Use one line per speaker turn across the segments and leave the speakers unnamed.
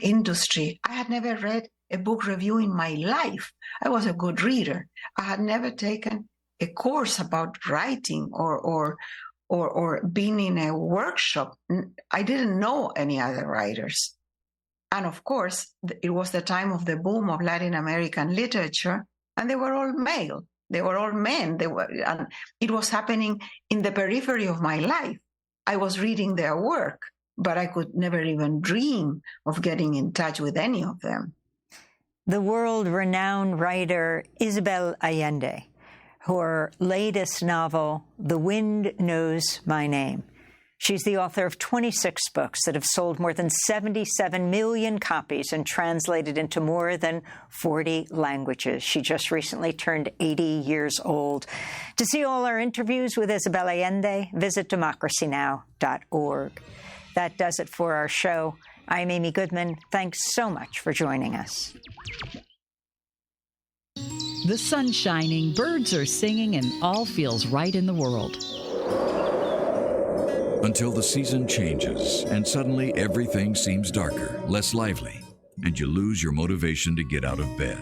industry. I had never read a book review in my life. I was a good reader. I had never taken a course about writing or been in a workshop. I didn't know any other writers. And of course, it was the time of the boom of Latin American literature, and they were all male. They were all men. And it was happening in the periphery of my life. I was reading their work, but I could never even dream of getting in touch with any of them.
The world-renowned writer Isabel Allende, her latest novel, The Wind Knows My Name. She's the author of 26 books that have sold more than 77 million copies and translated into more than 40 languages. She just recently turned 80 years old. To see all our interviews with Isabel Allende, visit democracynow.org. That does it for our show. I'm Amy Goodman. Thanks so much for joining us.
The sun's shining, birds are singing, and all feels right in the world.
Until the season changes and suddenly everything seems darker, less lively, and you lose your motivation to get out of bed.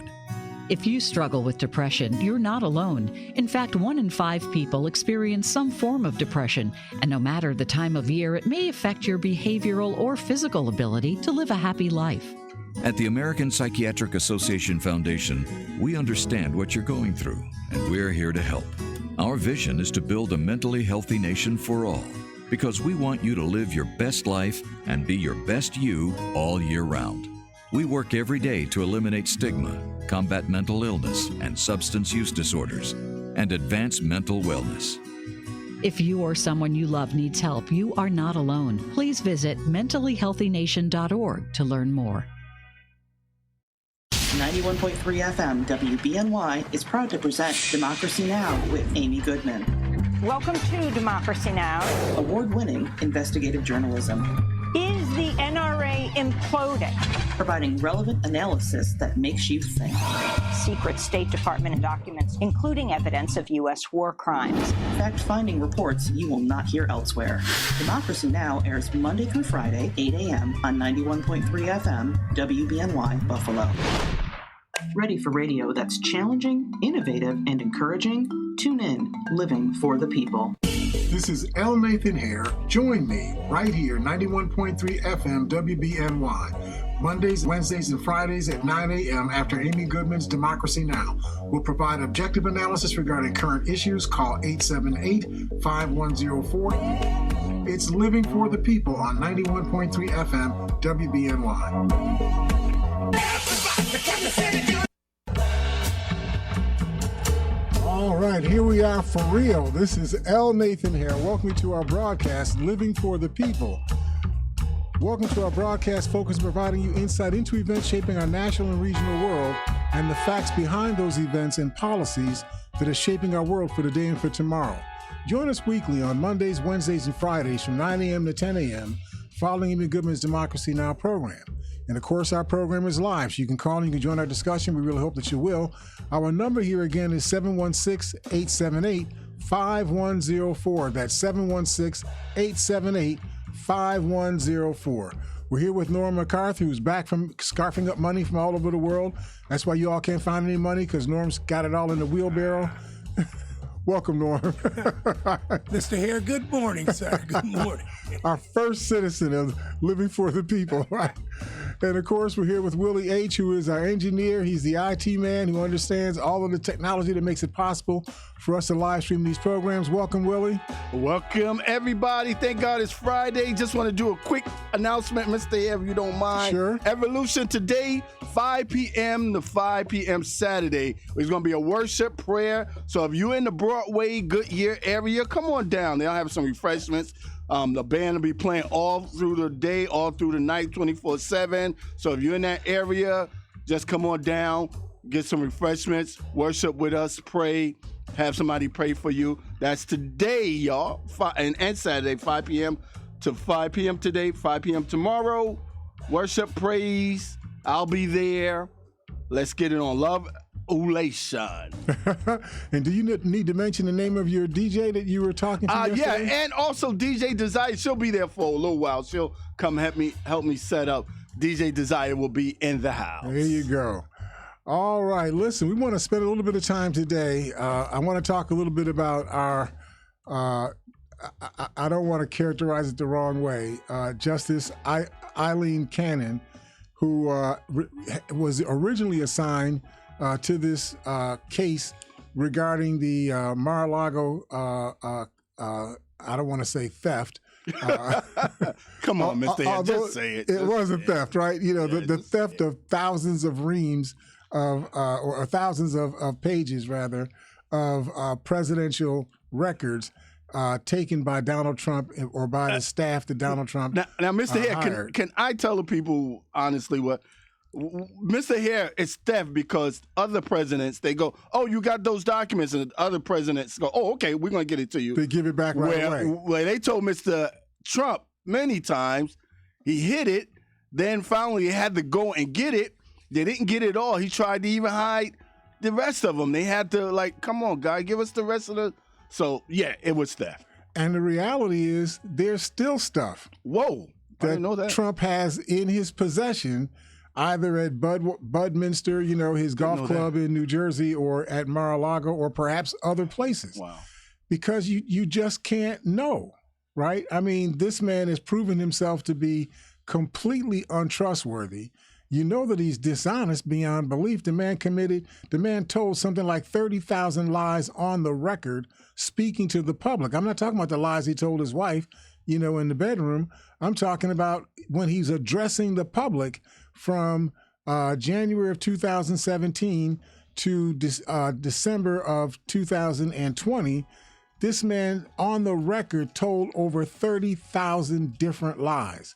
If you struggle with depression, you're not alone. In fact, 1 in 5 people experience some form of depression, and no matter the time of year, it may affect your behavioral or physical ability to live a happy life.
At the American Psychiatric Association Foundation, we understand what you're going through, and we're here to help. Our vision is to build a mentally healthy nation for all, because we want you to live your best life and be your best you all year round. We work every day to eliminate stigma, combat mental illness and substance use disorders, and advance mental wellness.
If you or someone you love needs help, you are not alone. Please visit mentallyhealthynation.org to learn more.
91.3 FM WBNY is proud to present Democracy Now! With Amy Goodman.
Welcome to Democracy Now!
Award-winning investigative journalism.
Is the NRA imploding?
Providing relevant analysis that makes you think.
Secret State Department documents, including evidence of U.S. war crimes.
Fact-finding reports you will not hear elsewhere. Democracy Now! Airs Monday through Friday, 8 a.m. on 91.3 FM WBNY Buffalo. Ready for radio that's challenging, innovative, and encouraging? Tune in, Living for the People.
This is L. Nathan Hare. Join me right here, 91.3 FM WBNY. Mondays, Wednesdays, and Fridays at 9 a.m. after Amy Goodman's Democracy Now! We'll provide objective analysis regarding current issues. Call 878-5104. It's Living for the People on 91.3 FM WBNY. All right, here we are for real. This is L. Nathan here. Welcome to our broadcast, Living for the People. Welcome to our broadcast focus providing you insight into events shaping our national and regional world and the facts behind those events and policies that are shaping our world for today and for tomorrow. Join us weekly on Mondays, Wednesdays, and Fridays from 9 a.m. to 10 a.m. following Amy Goodman's Democracy Now! Program. And of course, our program is live, so you can call and you can join our discussion. We really hope that you will. Our number here again is 716-878-5104. That's 716-878-5104. We're here with Norm McCarthy, who's back from scarfing up money from all over the world. That's why you all can't find any money, because Norm's got it all in the wheelbarrow. Welcome, Norm.
Mr. Hare, good morning, sir. Good morning.
Our first citizen of Living for the People, right? And of course, we're here with Willie H., who is our engineer. He's the IT man who understands all of the technology that makes it possible for us to live stream these programs. Welcome, Willie.
Welcome, everybody. Thank God it's Friday. Just want to do a quick announcement, Mr. Hare, if you don't mind.
Sure.
Evolution today, 5 p.m. to 5 p.m. Saturday. There's going to be a worship prayer. So if you're in the Broadway, Goodyear area, come on down. They'll have some refreshments. The band will be playing all through the day, all through the night, 24/7. So if you're in that area, just come on down, get some refreshments, worship with us, pray, have somebody pray for you. That's today, y'all, and Saturday, 5 p.m. to 5 p.m. today, 5 p.m. tomorrow. Worship, praise. I'll be there. Let's get it on. Love. Ulation.
And do you need to mention the name of your DJ that you were talking to yesterday?
Yeah, and also DJ Desire. She'll be there for a little while. She'll come help me set up. DJ Desire will be in the house.
There you go. All right, listen, we want to spend a little bit of time today. I want to talk a little bit about our, I don't want to characterize it the wrong way, Justice Eileen Cannon, who was originally assigned to this case regarding the Mar-a-Lago, I don't want to say theft.
Come on, Mr. Hill, just say it.
It was a theft, right? You know, the theft of thousands of reams of, or thousands of pages, rather, of presidential records taken by Donald Trump or by the staff that Donald Trump
Now, Mr. Hare,
hired.
can I tell the people honestly what Mr. Hare is theft because other presidents, they go, oh, you got those documents, and other presidents go, oh, okay, we're going to get it to you.
They give it back right away.
Where they told Mr. Trump many times he hid it, then finally he had to go and get it. They didn't get it all. He tried to even hide the rest of them. They had to, like, come on, guy, give us the rest of the... So, yeah, it was theft.
And the reality is there's still stuff
Whoa, I didn't know that.
Trump has in his possession, either at Budminster, you know, his golf club in New Jersey, or at Mar-a-Lago, or perhaps other places.
Wow.
Because you just can't know, right? I mean, this man has proven himself to be completely untrustworthy. You know that he's dishonest beyond belief. The man told something like 30,000 lies on the record, speaking to the public. I'm not talking about the lies he told his wife, you know, in the bedroom. I'm talking about when he's addressing the public from January of 2017 to December of 2020. This man on the record told over 30,000 different lies.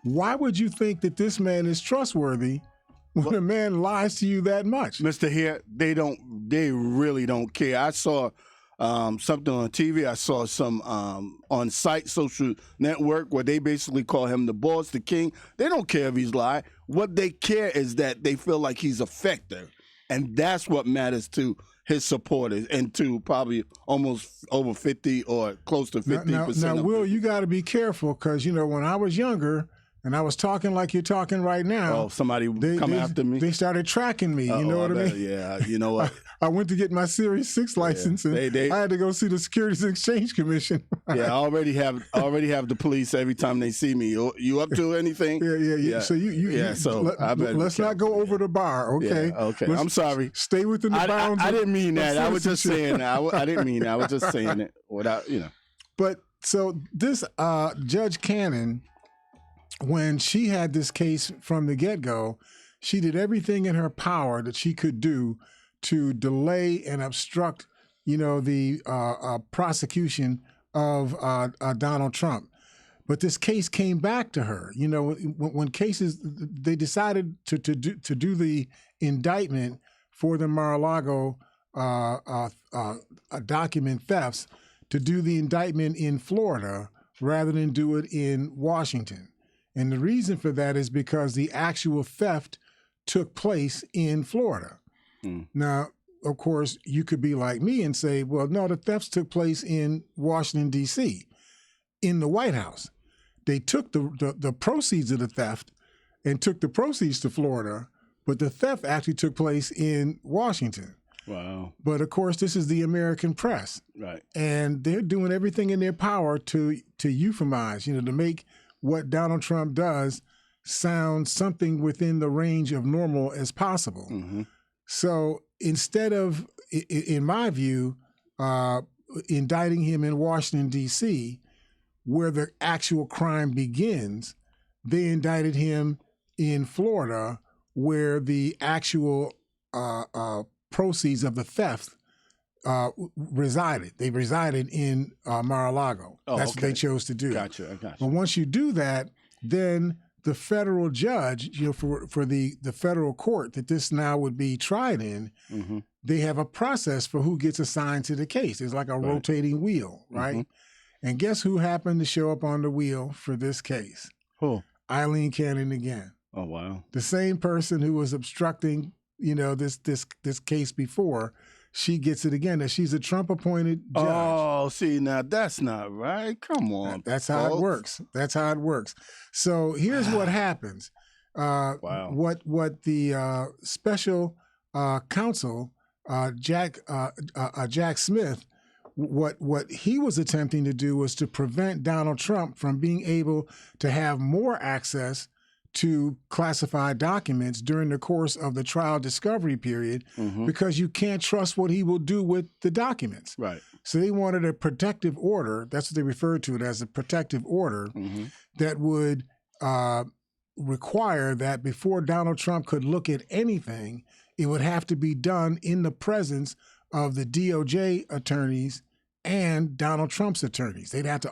Why would you think that this man is trustworthy when a man lies to you that much?
Mr. Hare, they really don't care. I saw something on TV. I saw some on site social network where they basically call him the boss, the king. They don't care if he's lying. What they care is that they feel like he's effective. And that's what matters to his supporters and to probably almost over 50 or close to 50%.
Now, Will, you got to be careful because, you know, when I was younger, and I was talking like you're talking right now.
Oh, somebody come after me?
They started tracking me. You know what I mean?
Yeah, you know what?
I went to get my Series 6 license, and I had to go see the Securities and Exchange Commission.
Yeah, I already have the police every time they see me. You up to anything?
Yeah. So let's not go over the bar, okay?
Yeah, okay.
I'm
sorry.
Stay within the bounds.
I didn't mean that. I was just saying that. I didn't mean that. I was just saying it without, you know.
But so this Judge Cannon, when she had this case from the get-go, she did everything in her power that she could do to delay and obstruct, you know, the prosecution of Donald Trump. But this case came back to her. You know, when cases, they decided to do the indictment for the Mar-a-Lago document thefts, to do the indictment in Florida rather than do it in Washington. And the reason for that is because the actual theft took place in Florida. Now, of course, you could be like me and say, well, no, the thefts took place in Washington, D.C., in the White House. They took the proceeds of the theft and took the proceeds to Florida, but the theft actually took place in Washington.
Wow.
But, of course, this is the American press.
Right.
And they're doing everything in their power to euphemize, you know, to make what Donald Trump does sound something within the range of normal as possible.
Mm-hmm.
So instead of, in my view, indicting him in Washington, D.C., where the actual crime begins, they indicted him in Florida, where the actual proceeds of the theft resided. They resided in Mar-a-Lago. That's what they chose to do.
Gotcha.
But once you do that, then the federal judge, you know, for the federal court that this now would be tried in,
mm-hmm.
they have a process for who gets assigned to the case. It's like a rotating wheel, right?
Mm-hmm.
And guess who happened to show up on the wheel for this case?
Who?
Eileen Cannon again.
Oh, wow.
The same person who was obstructing, you know, this case before. She gets it again. That she's a Trump-appointed judge.
Oh, see, now that's not right. Come on.
That's how it works. That's how it works. So here's what happens.
Wow.
What the special counsel Jack Smith, what he was attempting to do was to prevent Donald Trump from being able to have more access to classified documents during the course of the trial discovery period, because you can't trust what he will do with the documents.
Right.
So they wanted a protective order. That's what they referred to it as, a protective order that would require that before Donald Trump could look at anything, it would have to be done in the presence of the DOJ attorneys and Donald Trump's attorneys. They'd have to,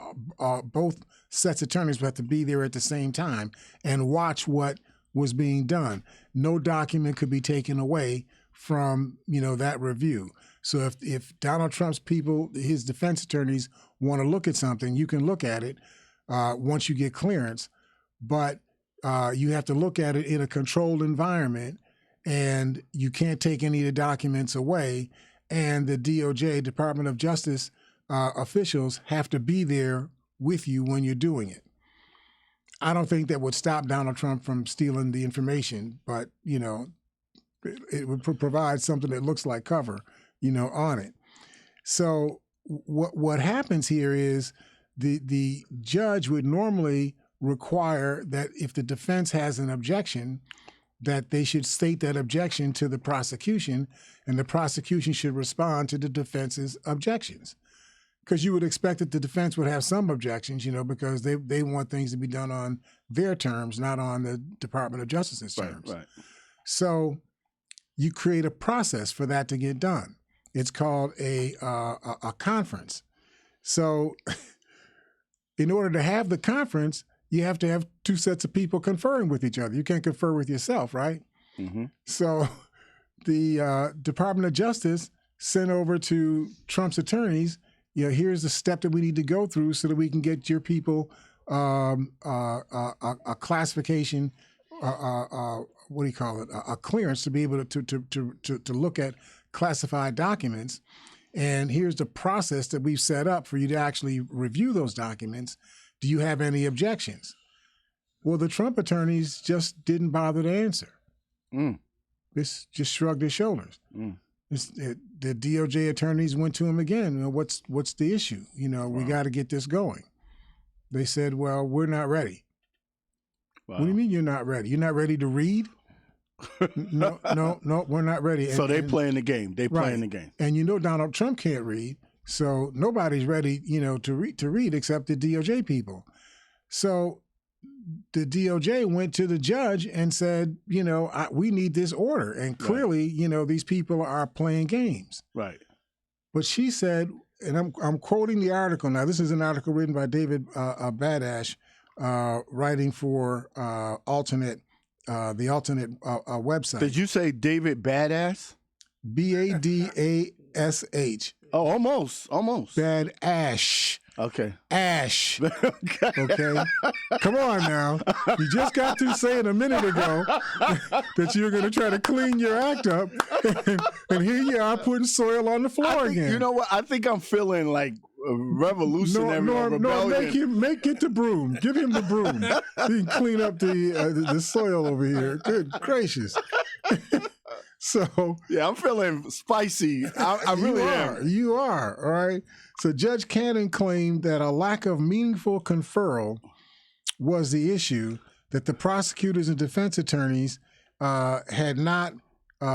both sets of attorneys would have to be there at the same time and watch what was being done. No document could be taken away from, that review. So if Donald Trump's people, his defense attorneys, want to look at something, you can look at it once you get clearance, but you have to look at it in a controlled environment, and you can't take any of the documents away. And the DOJ, Department of Justice officials have to be there with you when you're doing it. I don't think that would stop Donald Trump from stealing the information, but, it would provide something that looks like cover, on it. So what happens here is the judge would normally require that if the defense has an objection, that they should state that objection to the prosecution, and the prosecution should respond to the defense's objections. Because you would expect that the defense would have some objections, because they want things to be done on their terms, not on the Department of Justice's terms.
Right.
So you create a process for that to get done. It's called a conference. So in order to have the conference, you have to have two sets of people conferring with each other. You can't confer with yourself, right? So the Department of Justice sent over to Trump's attorneys, here's the step that we need to go through so that we can get your people a classification, what do you call it? A clearance to be able to look at classified documents. And here's the process that we've set up for you to actually review those documents. Do you have any objections? Well, the Trump attorneys just didn't bother to answer. Just shrugged their shoulders. The DOJ attorneys went to him again. What's the issue? We got to get this going. They said, well, we're not ready. Wow. What do you mean you're not ready? You're not ready to read? No, we're not ready.
So they playing the game. They playing the game.
And Donald Trump can't read, so nobody's ready, to read except the DOJ people. So the DOJ went to the judge and said, we need this order. And clearly, these people are playing games. Right. But she said, and I'm quoting the article now. This is an article written by David Badash, writing for the alternate website.
Did you say David Badass?
Badash.
Oh, almost.
Badash.
Okay.
Ash. Okay. Come on now. You just got through saying a minute ago that you're going to try to clean your act up, and here you are putting soil on the floor again.
You know what? I think I'm feeling like a revolutionary rebellion.
No, get the broom. Give him the broom. He can clean up the soil over here. Good gracious. So
yeah, I'm feeling spicy. I really am.
You are, all right? So Judge Cannon claimed that a lack of meaningful conferral was the issue, that the prosecutors and defense attorneys had not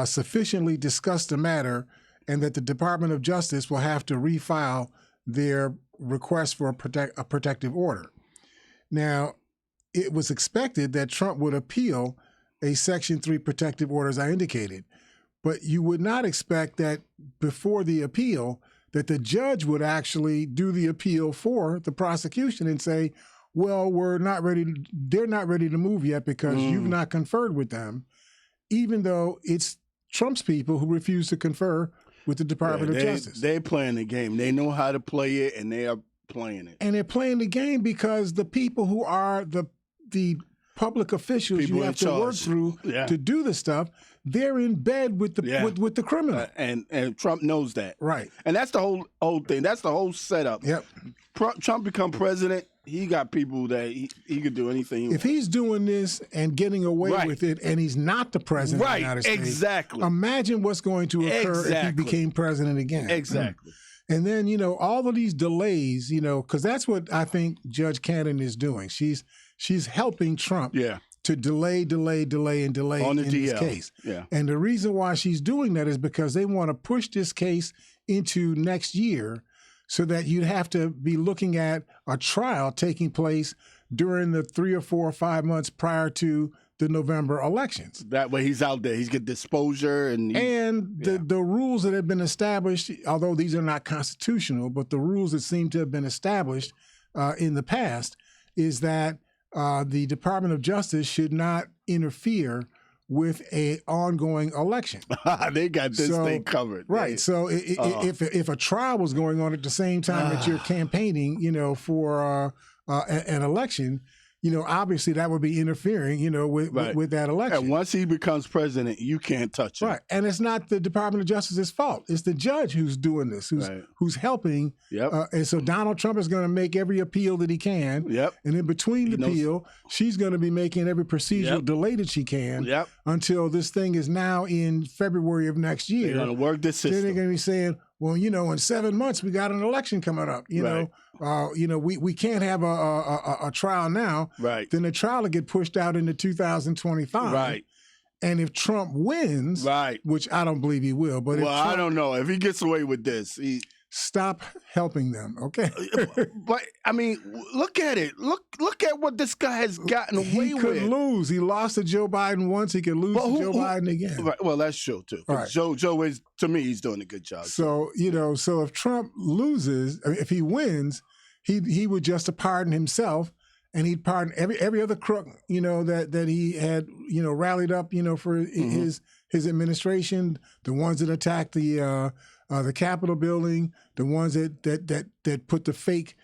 sufficiently discussed the matter, and that the Department of Justice will have to refile their request for a protective order. Now, it was expected that Trump would appeal a Section 3 protective order, as I indicated, but you would not expect that before the appeal that the judge would actually do the appeal for the prosecution and say, well, they're not ready to move yet because you've not conferred with them, even though it's Trump's people who refuse to confer with the Department of Justice.
They're playing the game. They know how to play it, and they are playing it.
And they're playing the game because the people who are the public officials you have to work through to do the stuff, they're in bed with the criminal.
And Trump knows that.
Right.
And that's the whole thing. That's the whole setup.
Yep.
Trump become president, he got people that he could do anything.
If he's doing this and getting away
Right.
with it, and he's not the president of the United States,
exactly.
imagine what's going to occur if he became president again.
Exactly.
And then, all of these delays, because that's what I think Judge Cannon is doing. She's helping Trump to delay
on the
in this case.
Yeah.
And the reason why she's doing that is because they want to push this case into next year so that you'd have to be looking at a trial taking place during the 3 or 4 or 5 months prior to the November elections.
That way he's out there. He's get exposure. And
the rules that have been established, although these are not constitutional, but the rules that seem to have been established in the past is that the Department of Justice should not interfere with a ongoing election.
They got this thing covered.
Right. So if a trial was going on at the same time that you're campaigning, for an election, obviously that would be interfering, with that election.
And once he becomes president, you can't touch him.
Right. And it's not the Department of Justice's fault. It's the judge who's doing this, who's helping.
Yep.
And so Donald Trump is going to make every appeal that he can.
Yep.
And in between the appeal, she's going to be making every procedural delay that she can until this thing is now in February of next year.
They're going to work this system.
Then they're going to be saying, well, in 7 months, we got an election coming up. We can't have a trial now.
Right.
Then the trial will get pushed out into 2025.
Right.
And if Trump wins, which I don't believe he will, but
I don't know. If he gets away with this,
stop helping them, okay?
But I mean, look at it. Look at what this guy has gotten away with.
He could lose. He lost to Joe Biden once. He could lose to Joe Biden again.
Right. Well, that's true too. Right. Joe is, to me, he's doing a good job.
So so if Trump loses, if he wins, he would just pardon himself, and he'd pardon every other crook that he had rallied up for his administration, the ones that attacked the Capitol building, the ones that put the fake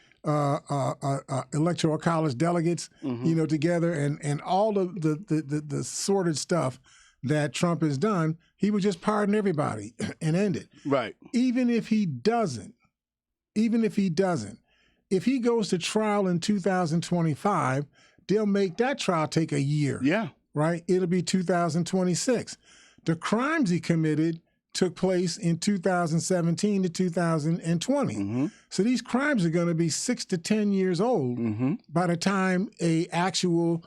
electoral college delegates, together, and all of the sordid stuff that Trump has done. He would just pardon everybody and end it.
Right.
Even if he doesn't, if he goes to trial in 2025, they'll make that trial take a year.
Yeah.
Right. It'll be 2026. The crimes he committed took place in 2017 to 2020. So these crimes are going to be 6 to 10 years old by the time a actual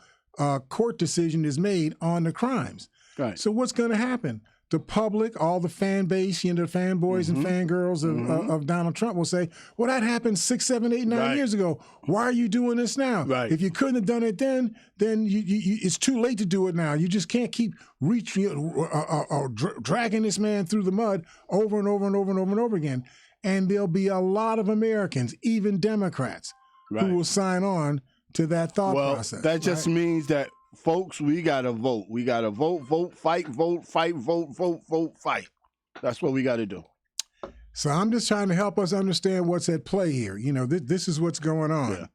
court decision is made on the crimes.
Right.
So what's going to happen? The public, all the fan base, the fanboys and fangirls of Donald Trump will say, well, that happened 6, 7, 8, 9 years ago. Why are you doing this now?
Right.
If you couldn't have done it then you it's too late to do it now. You just can't keep dragging this man through the mud over and over and over and over and over again. And there'll be a lot of Americans, even Democrats, who will sign on to that thought process.
That just means that, folks, we got to vote. We got to vote, fight, fight. That's what we got to do.
So I'm just trying to help us understand what's at play here. This is what's going on.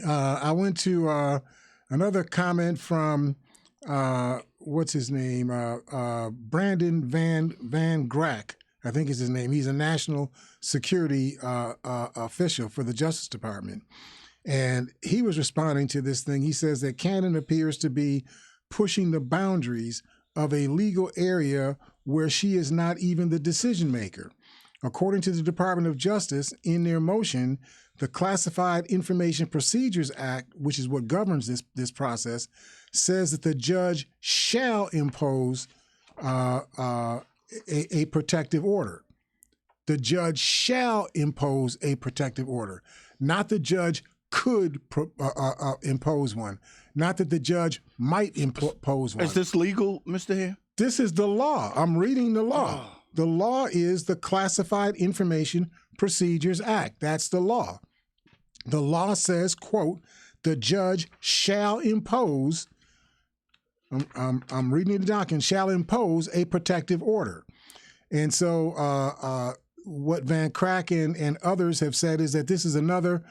Yeah. I went to another comment from, what's his name? Brandon Van Grack, I think is his name. He's a national security official for the Justice Department. And he was responding to this thing. He says that Cannon appears to be pushing the boundaries of a legal area where she is not even the decision maker. According to the Department of Justice, in their motion, the Classified Information Procedures Act, which is what governs this process, says that the judge shall impose a protective order. The judge shall impose a protective order, not the judge could impose one, not that the judge might impose one.
Is this legal, Mr. Hare?
This is the law. I'm reading the law. Oh. The law is the Classified Information Procedures Act. That's the law. The law says, quote, the judge shall impose, I'm reading the document, shall impose a protective order. And so what Van Crack and others have said is that this is another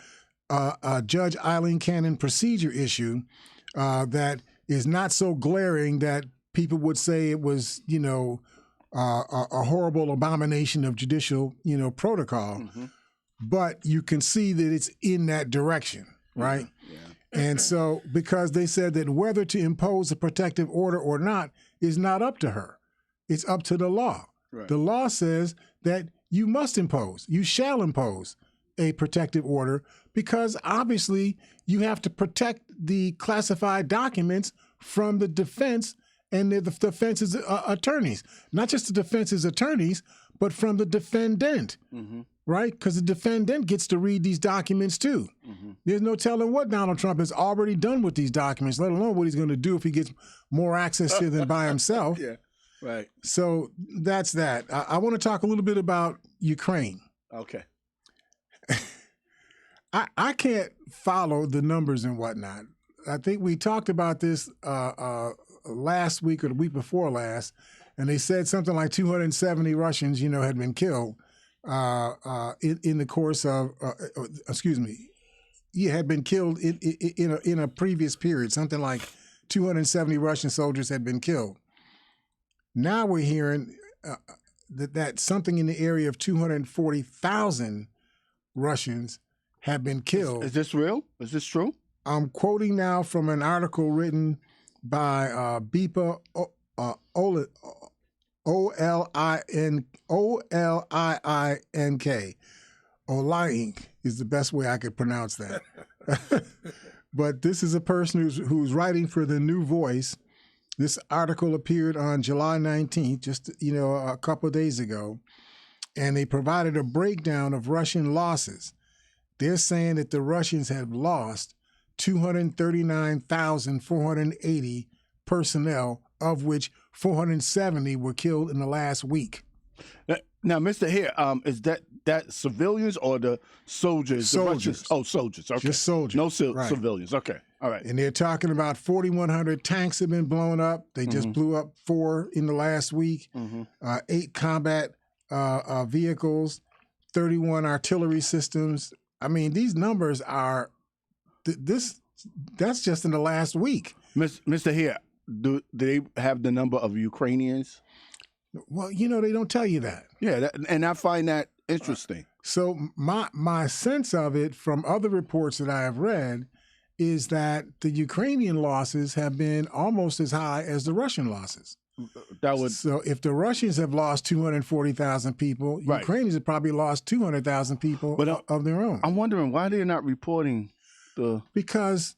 Judge Eileen Cannon procedure issue that is not so glaring that people would say it was, a horrible abomination of judicial, protocol. But you can see that it's in that direction. right?
Yeah.
And so, because they said that whether to impose a protective order or not is not up to her. It's up to the law.
Right.
The law says that you shall impose a protective order because obviously you have to protect the classified documents from the defense and the defense's attorneys. Not just the defense's attorneys, but from the defendant, right? Because the defendant gets to read these documents too. There's no telling what Donald Trump has already done with these documents, let alone what he's going to do if he gets more access to them by himself.
Yeah, right.
So that's that. I want to talk a little bit about Ukraine.
Okay.
I can't follow the numbers and whatnot. I think we talked about this last week or the week before last, and they said something like 270 Russians, had been killed in the course of, had been killed in a previous period. Something like 270 Russian soldiers had been killed. Now we're hearing that something in the area of 240,000 Russians have been killed.
Is this real? Is this true?
I'm quoting now from an article written by Bipa Oliink. Oliink is the best way I could pronounce that. But this is a person who's writing for The New Voice. This article appeared on July 19th, just a couple of days ago, and they provided a breakdown of Russian losses. They're saying that the Russians have lost 239,480 personnel, of which 470 were killed in the last week.
Now, Mr. Hare, is that civilians or the soldiers?
Soldiers.
Soldiers. Okay.
Just soldiers.
No
Right.
civilians. Okay. All right.
And they're talking about 4,100 tanks have been blown up. They just blew up 4 in the last week. 8 combat vehicles, 31 artillery systems. I mean, these numbers are that's just in the last week.
Mr. Hare, do they have the number of Ukrainians?
Well, they don't tell you that.
Yeah, and I find that interesting.
So my sense of it from other reports that I have read is that the Ukrainian losses have been almost as high as the Russian losses. So if the Russians have lost 240,000 people,
Right.
Ukrainians have probably lost 200,000 people of their own.
I'm wondering why they're not reporting
Because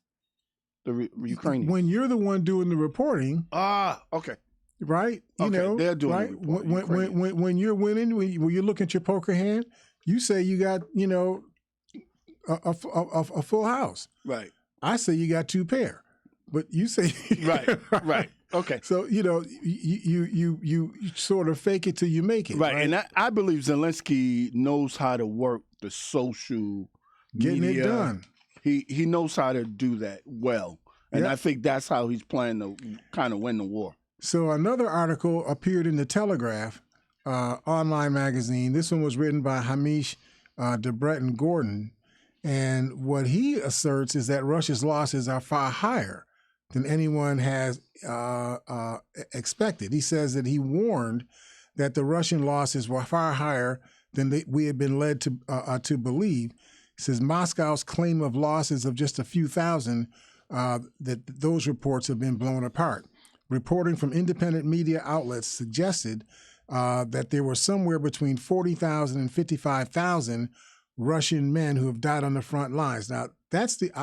the Ukrainians.
when you're the one doing the reporting,
okay.
right?
They're doing
right?
the reporting.
When you're winning, when you look at your poker hand, you say you got a full house.
Right.
I say you got 2 pair, but you say
Right. Okay.
So you sort of fake it till you make it.
Right. And I believe Zelensky knows how to work the social
Getting
media.
it done.
He knows how to do that well, and
Yep.
I think that's how he's planning to kind of win the war.
So another article appeared in the Telegraph online magazine. This one was written by Hamish de Breton Gordon. And what he asserts is that Russia's losses are far higher than anyone has expected. He says that he warned that the Russian losses were far higher than we had been led to believe. He says Moscow's claim of losses of just a few thousand, that those reports have been blown apart. Reporting from independent media outlets suggested that there were somewhere between 40,000 and 55,000 Russian men who have died on the front lines. Now,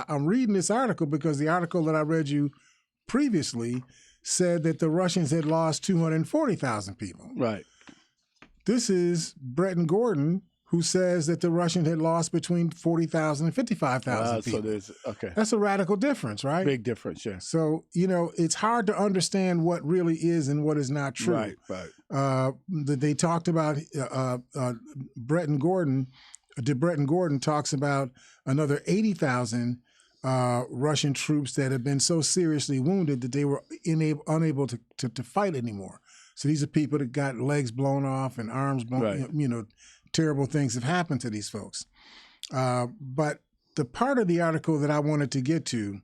I'm reading this article because the article that I read you previously said that the Russians had lost 240,000 people.
Right.
This is Breton Gordon, who says that the Russians had lost between 40,000 and 55,000 people.
So there's
That's a radical difference, right?
big difference. Yeah.
So, it's hard to understand what really is and what is not true.
Right.
They talked about Breton Gordon. De Breton Gordon talks about another 80,000 Russian troops that have been so seriously wounded that they were unable to fight anymore. So these are people that got legs blown off and arms blown.
Right.
Terrible things have happened to these folks. But the part of the article that I wanted to get to,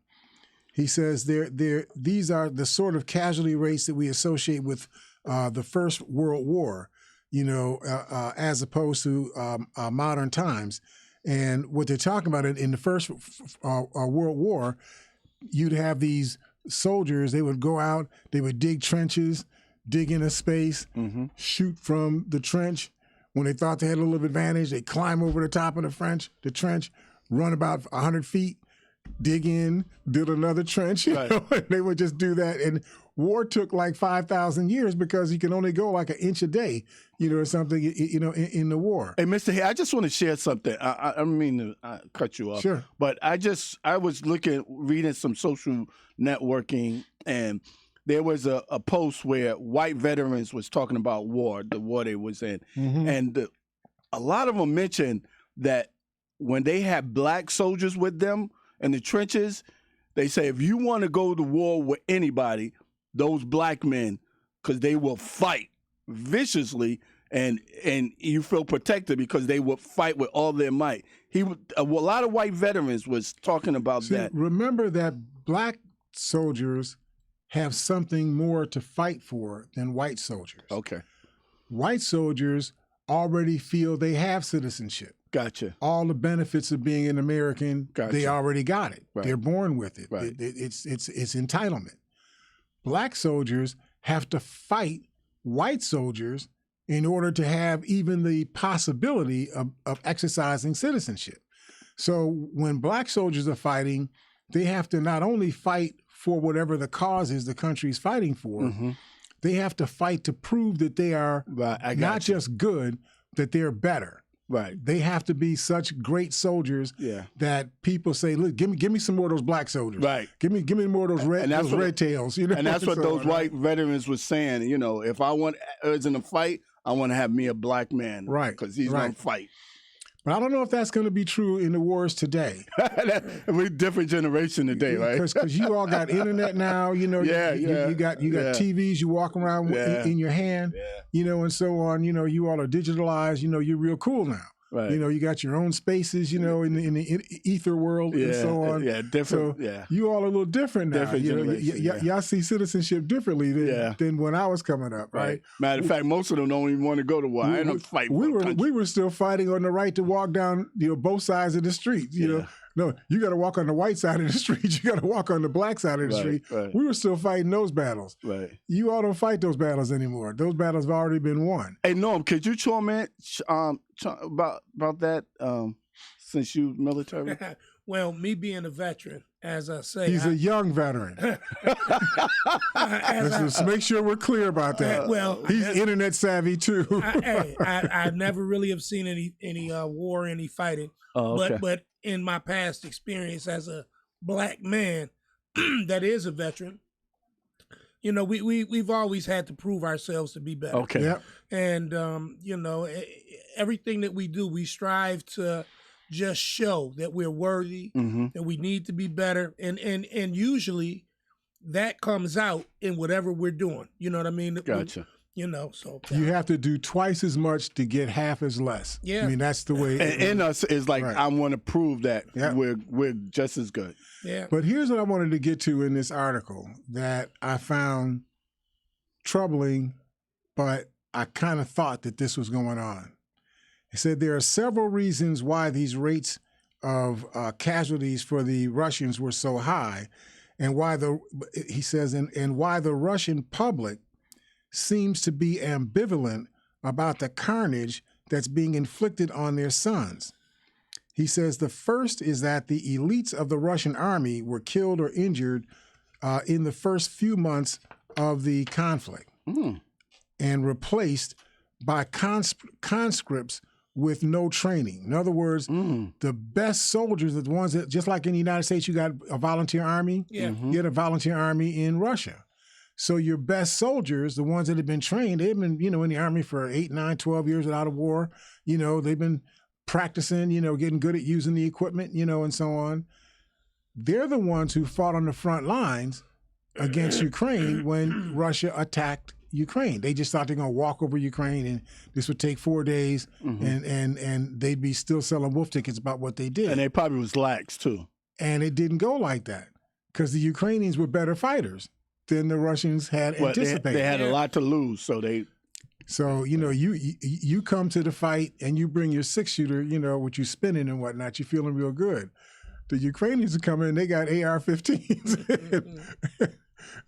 he says these are the sort of casualty rates that we associate with the First World War. As opposed to modern times. And what they're talking about in the First World War, you'd have these soldiers, they would go out, they would dig trenches, dig into space, shoot from the trench. When they thought they had a little advantage, they climb over the top of the trench, run about 100 feet, dig in, build another trench. You know, and they would just do that. And war took like 5,000 years because you can only go like an inch a day, you know, or something, you know, in the war.
Hey, Mr. Hay, I just want to share something. I don't mean to cut you off.
Sure.
But I was reading some social networking, and there was a post where white veterans was talking about the war they was in. And a lot of them mentioned that when they had black soldiers with them in the trenches, they say, if you want to go to war with anybody, those black men, because they will fight viciously, and you feel protected because they will fight with all their might. A lot of white veterans was talking about that.
Remember that black soldiers have something more to fight for than white soldiers.
Okay.
White soldiers already feel they have citizenship.
Gotcha.
All the benefits of being an American, they already got it.
Right.
They're born with it.
Right.
It's entitlement. Black soldiers have to fight white soldiers in order to have even the possibility of exercising citizenship. So when black soldiers are fighting, they have to not only fight for whatever the cause is the country's fighting for, they have to fight to prove that they are not just good, that they're better.
Right.
They have to be such great soldiers that people say, look, give me some more of those black soldiers.
Right.
Give me more of those red tails. You know?
And that's what those white veterans was saying. You know, if I want us in a fight, I want to have me a black man.
Right.
Because he's going to fight.
But I don't know if that's going to be true in the wars today.
We're a different generation today, right?
Because you all got internet now, you know. You got TVs you walk around in your hand, you know, and so on. You know, you all are digitalized. You know, you're real cool now.
Right.
You know, you got your own spaces, you know, in the ether world and so on.
Yeah, different.
So you all are a little different now.
Different generation.
Y'all see citizenship differently than when I was coming up, right?
Matter of fact, most of them don't even want to go to war. I don't fight.
We were still fighting on the right to walk down, you know, both sides of the street. You know, no, you got to walk on the white side of the street. You got to walk on the black side of the street.
Right.
We were still fighting those battles.
Right.
You all don't fight those battles anymore. Those battles have already been won.
Hey, Norm, could you comment about that since you military?
Well, me being a veteran, as I say,
he's a young veteran. Let's make sure we're clear about that.
Well,
he's internet savvy too.
I never really have seen any war, any fighting.
Oh, okay.
But in my past experience as a black man that is a veteran, you know, we've always had to prove ourselves to be better.
Okay. Yep.
And you know, everything that we do, we strive to just show that we're worthy, that we need to be better, and usually that comes out in whatever we're doing. You know what I mean?
Gotcha.
You know, so
you have to do twice as much to get half as less.
Yeah,
I mean that's the way.
And in us is like I want to prove that we're just as good.
Yeah.
But here's what I wanted to get to in this article that I found troubling, but I kind of thought that this was going on. It said there are several reasons why these rates of casualties for the Russians were so high, and why he says and why the Russian public seems to be ambivalent about the carnage that's being inflicted on their sons. He says the first is that the elites of the Russian army were killed or injured in the first few months of the conflict and replaced by conscripts with no training. In other words, the best soldiers are the ones that, just like in the United States, you got a volunteer army, you had a volunteer army in Russia. So your best soldiers, the ones that have been trained, they've been, you know, in the army for 8, 9, 12 years without a war. You know, they've been practicing, you know, getting good at using the equipment, you know, and so on. They're the ones who fought on the front lines against Ukraine when Russia attacked Ukraine. They just thought they're going to walk over Ukraine and this would take 4 days and they'd be still selling wolf tickets about what they did.
And they probably was lax too.
And it didn't go like that because the Ukrainians were better fighters than the Russians had anticipated.
They had a lot to lose, so they
So, you come to the fight and you bring your 6-shooter, with you spinning and whatnot, you're feeling real good. The Ukrainians are coming in, they got AR-15s,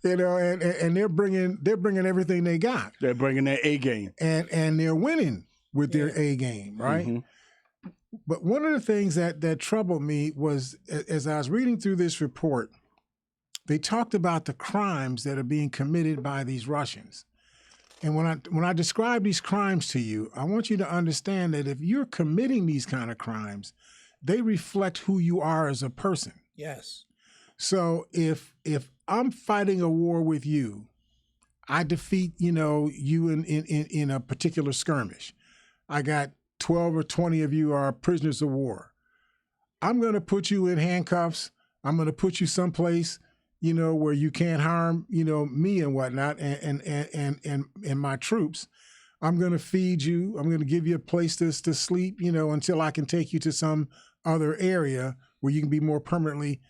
and they're bringing everything they got.
They're bringing their A game.
And they're winning with their A game, right? Mm-hmm. But one of the things that troubled me was, as I was reading through this report, they talked about the crimes that are being committed by these Russians. And when I describe these crimes to you, I want you to understand that if you're committing these kind of crimes, they reflect who you are as a person.
Yes.
So if I'm fighting a war with you, I defeat, you in a particular skirmish. I got 12 or 20 of you are prisoners of war. I'm going to put you in handcuffs. I'm going to put you someplace, where you can't harm, me and whatnot and my troops. I'm going to feed you. I'm going to give you a place to sleep, until I can take you to some other area where you can be more permanently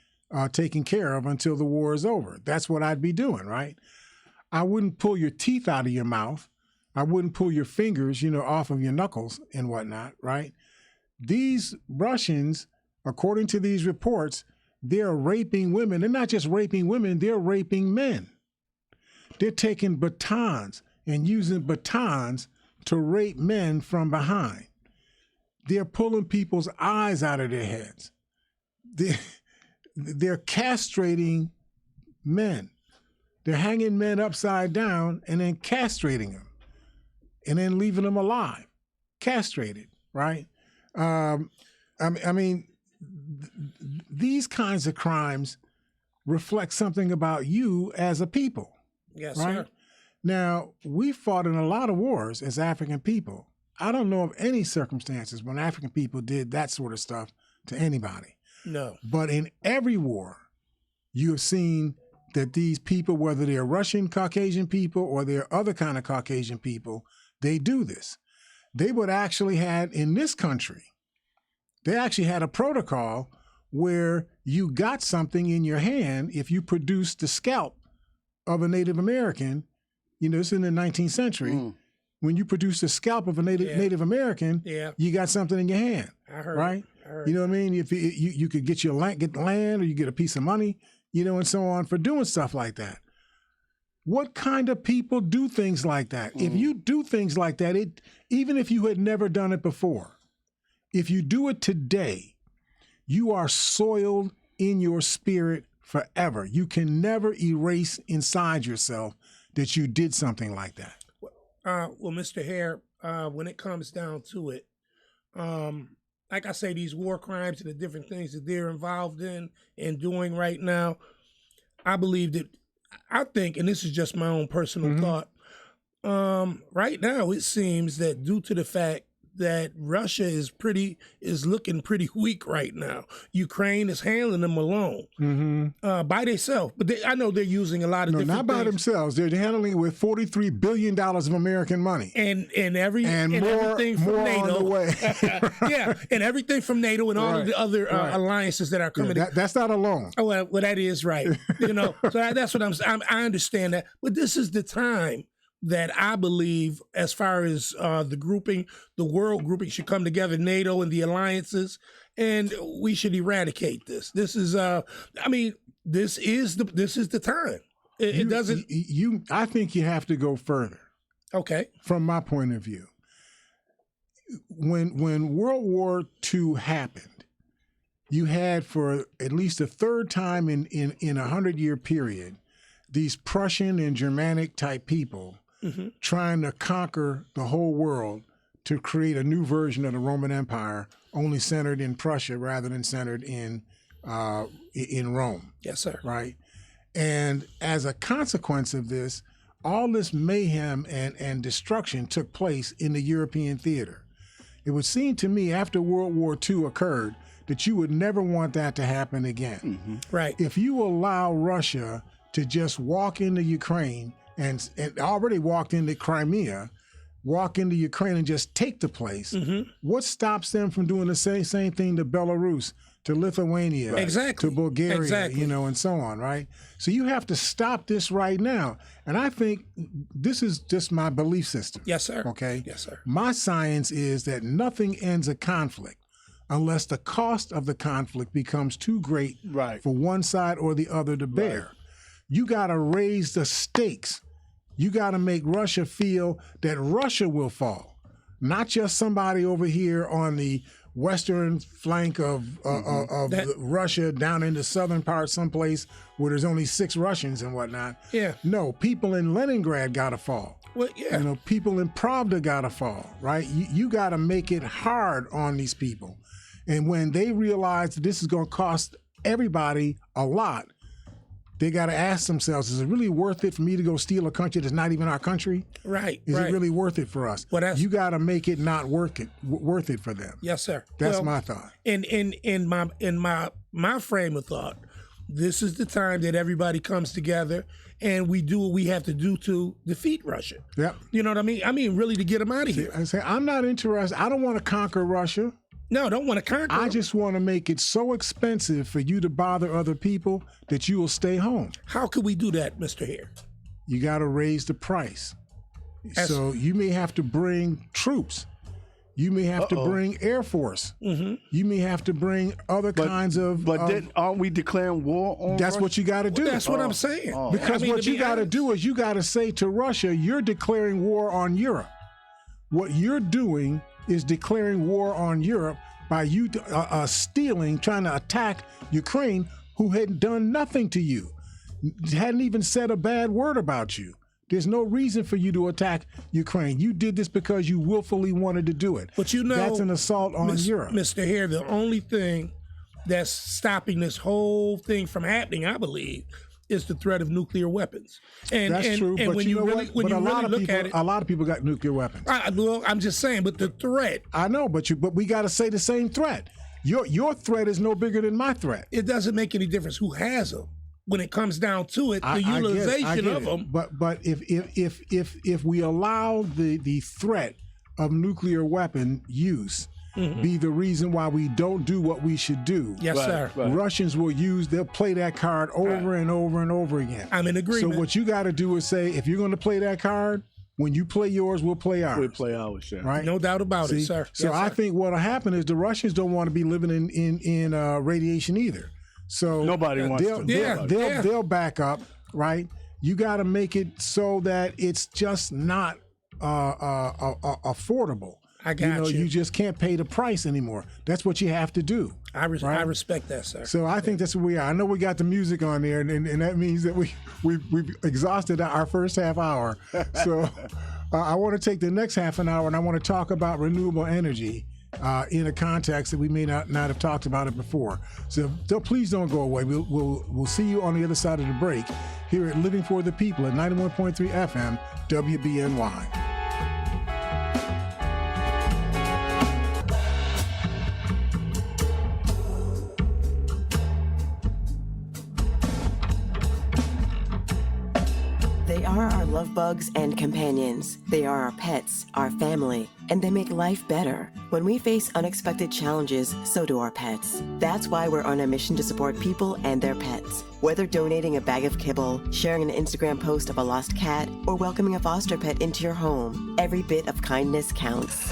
taken care of until the war is over. That's what I'd be doing, right? I wouldn't pull your teeth out of your mouth. I wouldn't pull your fingers, off of your knuckles and whatnot, right? These Russians, according to these reports, they're raping women. They're not just raping women, they're raping men. They're taking batons and using batons to rape men from behind. They're pulling people's eyes out of their heads. They're castrating men. They're hanging men upside down and then castrating them and then leaving them alive, castrated, right? These kinds of crimes reflect something about you as a people.
Yes,
right?
sir.
Now, we fought in a lot of wars as African people. I don't know of any circumstances when African people did that sort of stuff to anybody.
No.
But in every war, you have seen that these people, whether they're Russian Caucasian people or they're other kind of Caucasian people, they do this. They would actually had in this country, they actually had a protocol where you got something in your hand if you produced the scalp of a Native American. It's in the 19th century. When you produce the scalp of a Native American, you got something in your hand.
I heard.
Right?
I heard.
You know what I mean? If you could get get land, or you get a piece of money, and so on for doing stuff like that. What kind of people do things like that? If you do things like that, even if you had never done it before, if you do it today, you are soiled in your spirit forever. You can never erase inside yourself that you did something like that.
Well, Mr. Hare, when it comes down to it, like I say, these war crimes and the different things that they're involved in and doing right now, I think, and this is just my own personal thought, right now it seems that due to the fact that Russia is looking pretty weak right now. Ukraine is handling them alone by themselves. But I know they're using a lot of different
not by
things.
themselves. They're handling it with $43 billion of American money.
And everything from
more
NATO.
on the way.
Yeah, and everything from NATO and all of the other alliances that are coming.
That's not alone.
Oh, well, that is right. So that's what I understand that. But this is the time that I believe, as far as the world grouping should come together, NATO and the alliances, and we should eradicate this. This is, this is the time. It doesn't.
I think you have to go further.
Okay. From
my point of view, when World War II happened, you had for at least a third time in a 100-year period, these Prussian and Germanic type people trying to conquer the whole world to create a new version of the Roman Empire, only centered in Prussia rather than centered in Rome.
Yes, sir.
Right? And as a consequence of this, all this mayhem and destruction took place in the European theater. It would seem to me after World War II occurred that you would never want that to happen again.
Right.
If you allow Russia to just walk into Ukraine and already walked into Crimea, walk into Ukraine and just take the place, what stops them from doing the same thing to Belarus, to Lithuania,
exactly.
to Bulgaria,
exactly.
and so on, right? So you have to stop this right now. And I think this is just my belief system.
Yes, sir.
Okay?
Yes, sir.
My science is that nothing ends a conflict unless the cost of the conflict becomes too great for one side or the other to bear. Right. You got to raise the stakes. You got to make Russia feel that Russia will fall, not just somebody over here on the western flank of Russia down in the southern part someplace where there's only 6 Russians and whatnot.
Yeah.
No, people in Leningrad got to fall.
Well, yeah.
People in Pravda got to fall, right? You got to make it hard on these people. And when they realize that this is going to cost everybody a lot, they got to ask themselves, is it really worth it for me to go steal a country that's not even our country?
Right.
Is it really worth it for us?
Well,
you got to make it not worth it for them.
Yes, sir.
That's my thought.
In my frame of thought, this is the time that everybody comes together and we do what we have to do to defeat Russia.
Yep.
You know what I mean? I mean, really to get them out of here.
I say, I'm not interested. I don't want to conquer Russia.
No, I don't want to conquer them.
I just want to make it so expensive for you to bother other people that you will stay home.
How could we do that, Mr. Hare?
You got to raise the price. So you may have to bring troops. You may have to bring Air Force. Mm-hmm. You may have to bring other kinds of...
But then aren't we declaring war on
That's
Russia?
what you got to do.
Well, that's what I'm saying.
Because what you got to do is you got to say to Russia, you're declaring war on Europe. What you're doing is declaring war on Europe by you trying to attack Ukraine, who had done nothing to you, hadn't even said a bad word about you. There's no reason for you to attack Ukraine. You did this because you willfully wanted to do it.
But
that's an assault on Europe.
Mr. Hare, the only thing that's stopping this whole thing from happening, I believe, is the threat of nuclear weapons.
That's true, but
when
you know
really,
what?
When
but
you
a
really
lot of
look
people,
at it,
a lot of people got nuclear weapons.
Well, I'm just saying, but the threat.
I know, but we got to say the same threat. Your threat is no bigger than my threat.
It doesn't make any difference who has them. When it comes down to it, the utilization of them.
But if we allow the threat of nuclear weapon use be the reason why we don't do what we should do.
Yes, sir.
Right.
Russians they'll play that card over and over and over again.
I'm in agreement.
So what you got to do is say, if you're going to play that card, when you play yours, we'll play ours.
We'll play ours, yeah.
Right?
No doubt about it, sir.
So I think what'll happen is the Russians don't want to be living in radiation either. So
nobody wants to.
They'll back up, right? You got to make it so that it's just not affordable.
I got you.
You just can't pay the price anymore. That's what you have to do.
I respect that, sir.
So I think that's where we are. I know we got the music on there, and that means that we've exhausted our first half hour. So I want to take the next half an hour, and I want to talk about renewable energy in a context that we may not have talked about it before. So please don't go away. We'll see you on the other side of the break here at Living for the People at 91.3 FM WBNY.
They are our love bugs and companions. They are our pets, our family, and they make life better. When we face unexpected challenges, so do our pets. That's why we're on a mission to support people and their pets. Whether donating a bag of kibble, sharing an Instagram post of a lost cat, or welcoming a foster pet into your home, every bit of kindness counts.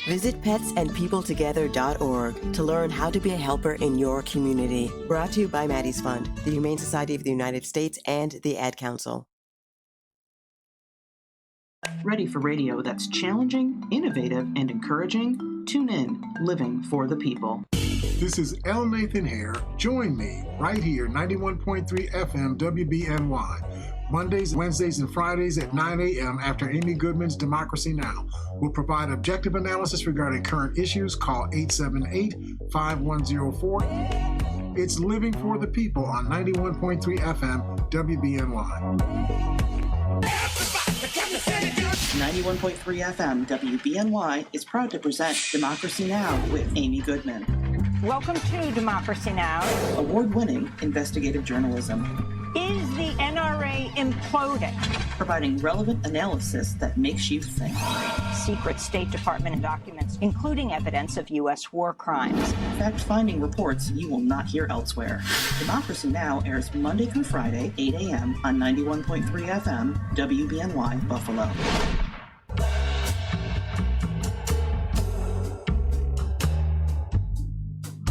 Visit petsandpeopletogether.org to learn how to be a helper in your community. Brought to you by Maddie's Fund, the Humane Society of the United States, and the Ad Council.
Ready for radio that's challenging, innovative, and encouraging? Tune in, Living for the People.
This is L. Nathan Hare. Join me right here, 91.3 FM WBNY. Mondays, Wednesdays, and Fridays at 9 a.m. after Amy Goodman's Democracy Now! We'll provide objective analysis regarding current issues. Call 878-5104. It's Living for the People on 91.3 FM WBNY.
91.3 FM WBNY is proud to present Democracy Now! With Amy Goodman.
Welcome to Democracy Now!
Award-winning investigative journalism.
Is the NRA
imploding.
Providing relevant analysis that makes you think.
Secret State Department documents, including evidence of U.S. war crimes.
Fact-finding reports you will not hear elsewhere. Democracy Now! Airs Monday through Friday, 8 a.m. on 91.3 FM, WBNY, Buffalo.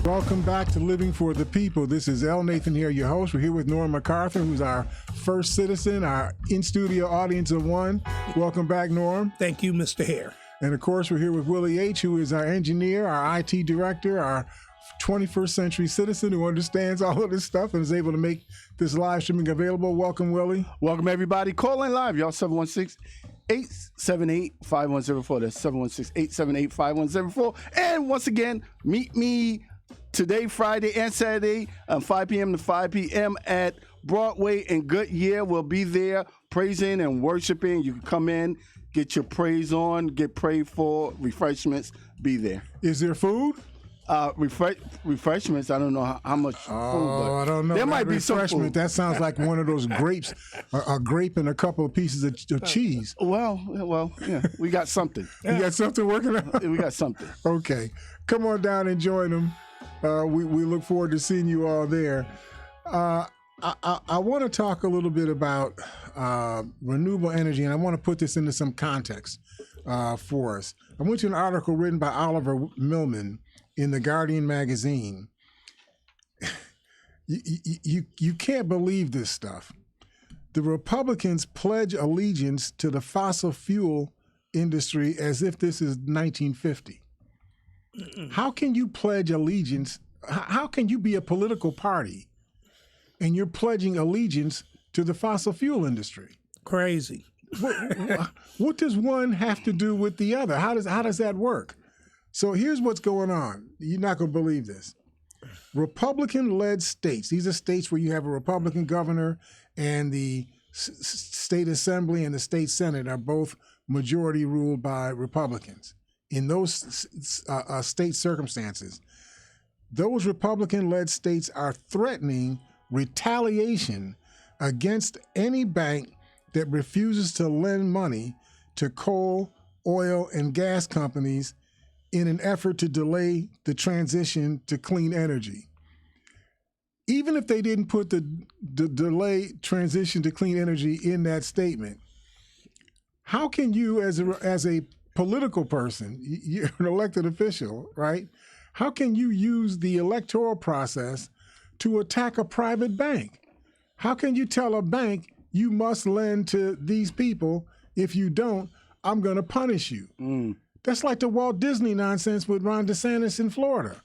Welcome back to Living for the People. This is L. Nathan here, your host. We're here with Norm MacArthur, who's our first citizen, our in-studio audience of one. Welcome back, Norm.
Thank you, Mr. Hare.
And of course, we're here with Willie H., who is our engineer, our IT director, our 21st century citizen who understands all of this stuff and is able to make this live streaming available. Welcome, Willie.
Welcome, everybody. Call in live, y'all, 716-878-5104. That's 716-878-5104. And once again, meet me today, Friday and Saturday, 5 p.m. to 5 p.m. at Broadway and Goodyear. We'll be there praising and worshiping. You can come in, get your praise on, get prayed for, refreshments, be there.
Is there food?
Refreshments, I don't know how much food. But
I don't know.
There might be some food.
That sounds like one of those grapes, a grape and a couple of pieces of cheese.
Well, yeah, we got something.
You got something working out?
We got something.
Okay. Come on down and join them. We look forward to seeing you all there. I want to talk a little bit about renewable energy, and I want to put this into some context for us. I went to an article written by Oliver Millman in the Guardian magazine. You can't believe this stuff. The Republicans pledge allegiance to the fossil fuel industry as if this is 1950. How can you pledge allegiance? How can you be a political party and you're pledging allegiance to the fossil fuel industry?
Crazy.
What does one have to do with the other? How does that work? So here's what's going on. You're not going to believe this. Republican-led states, these are states where you have a Republican governor and the state assembly and the state senate are both majority ruled by Republicans. In those state circumstances, those Republican-led states are threatening retaliation against any bank that refuses to lend money to coal, oil, and gas companies in an effort to delay the transition to clean energy. Even if they didn't put the delay transition to clean energy in that statement, how can you, as a political person, you're an elected official, right? How can you use the electoral process to attack a private bank? How can you tell a bank you must lend to these people? If you don't, I'm going to punish you. That's like the Walt Disney nonsense with Ron DeSantis in Florida.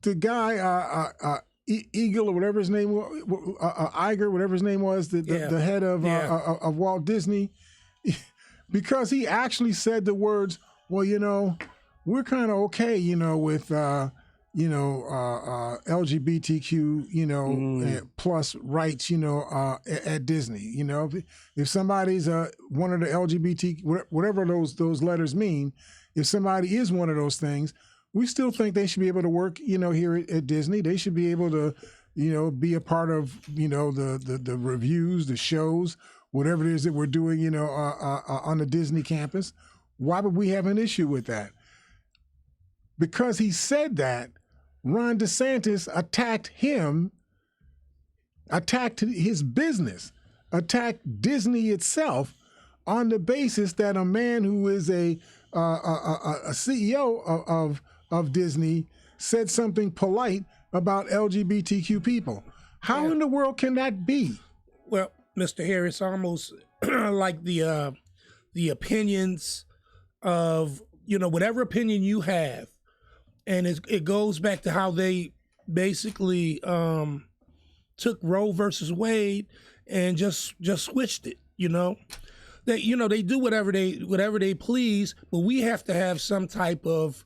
The guy, Eagle or whatever his name was, Iger, whatever his name was, the head of Walt Disney, because he actually said the words, well, we're kind of okay, with, LGBTQ, plus rights, at Disney. If somebody's one of the LGBT, whatever those letters mean, if somebody is one of those things, we still think they should be able to work, here at Disney. They should be able to, be a part of, the reviews, the shows, whatever it is that we're doing, on the Disney campus. Why would we have an issue with that? Because he said that, Ron DeSantis attacked him, attacked his business, attacked Disney itself on the basis that a man who is a CEO of Disney said something polite about LGBTQ people. How in the world can that be?
Well, Mr. Harris, almost like the opinions of, whatever opinion you have, and it goes back to how they basically took Roe versus Wade and just switched it. They do whatever they please, but we have to have some type of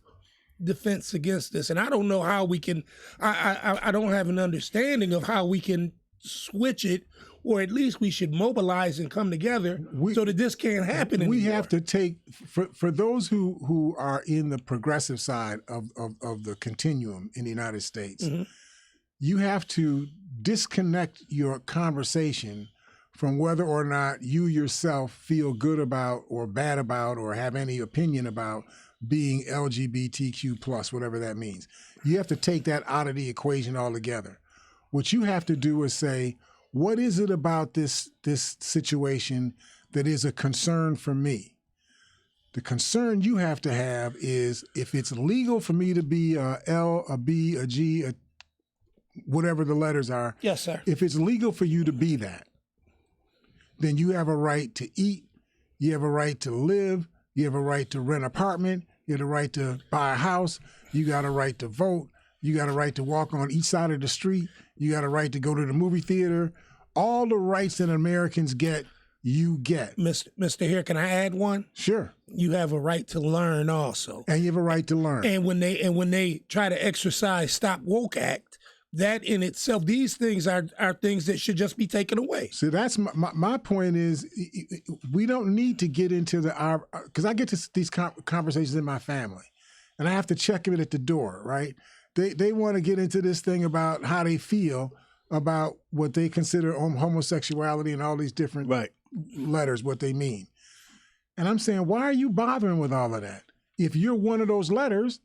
defense against this. And I don't know how we can. I don't have an understanding of how we can switch it, or at least we should mobilize and come together so that this can't happen anymore.
We have to take, for those who are in the progressive side of the continuum in the United States, you have to disconnect your conversation from whether or not you yourself feel good about or bad about or have any opinion about being LGBTQ plus, whatever that means. You have to take that out of the equation altogether. What you have to do is say, what is it about this situation that is a concern for me? The concern you have to have is if it's legal for me to be a L, a B, a G, whatever the letters are.
Yes, sir.
If it's legal for you to be that, then you have a right to eat, you have a right to live, you have a right to rent an apartment, you have a right to buy a house, you got a right to vote, you got a right to walk on each side of the street, you got a right to go to the movie theater. All the rights that Americans get, you get.
Mr. Here, can I add one?
Sure.
You have a right to learn also.
And you have a right to learn.
And when they try to exercise Stop Woke Act, that in itself, these things are things that should just be taken away.
So that's my point is we don't need to get into because I get to these conversations in my family and I have to check it at the door, right? They want to get into this thing about how they feel about what they consider homosexuality and all these different letters, what they mean. And I'm saying, why are you bothering with all of that? If you're one of those letters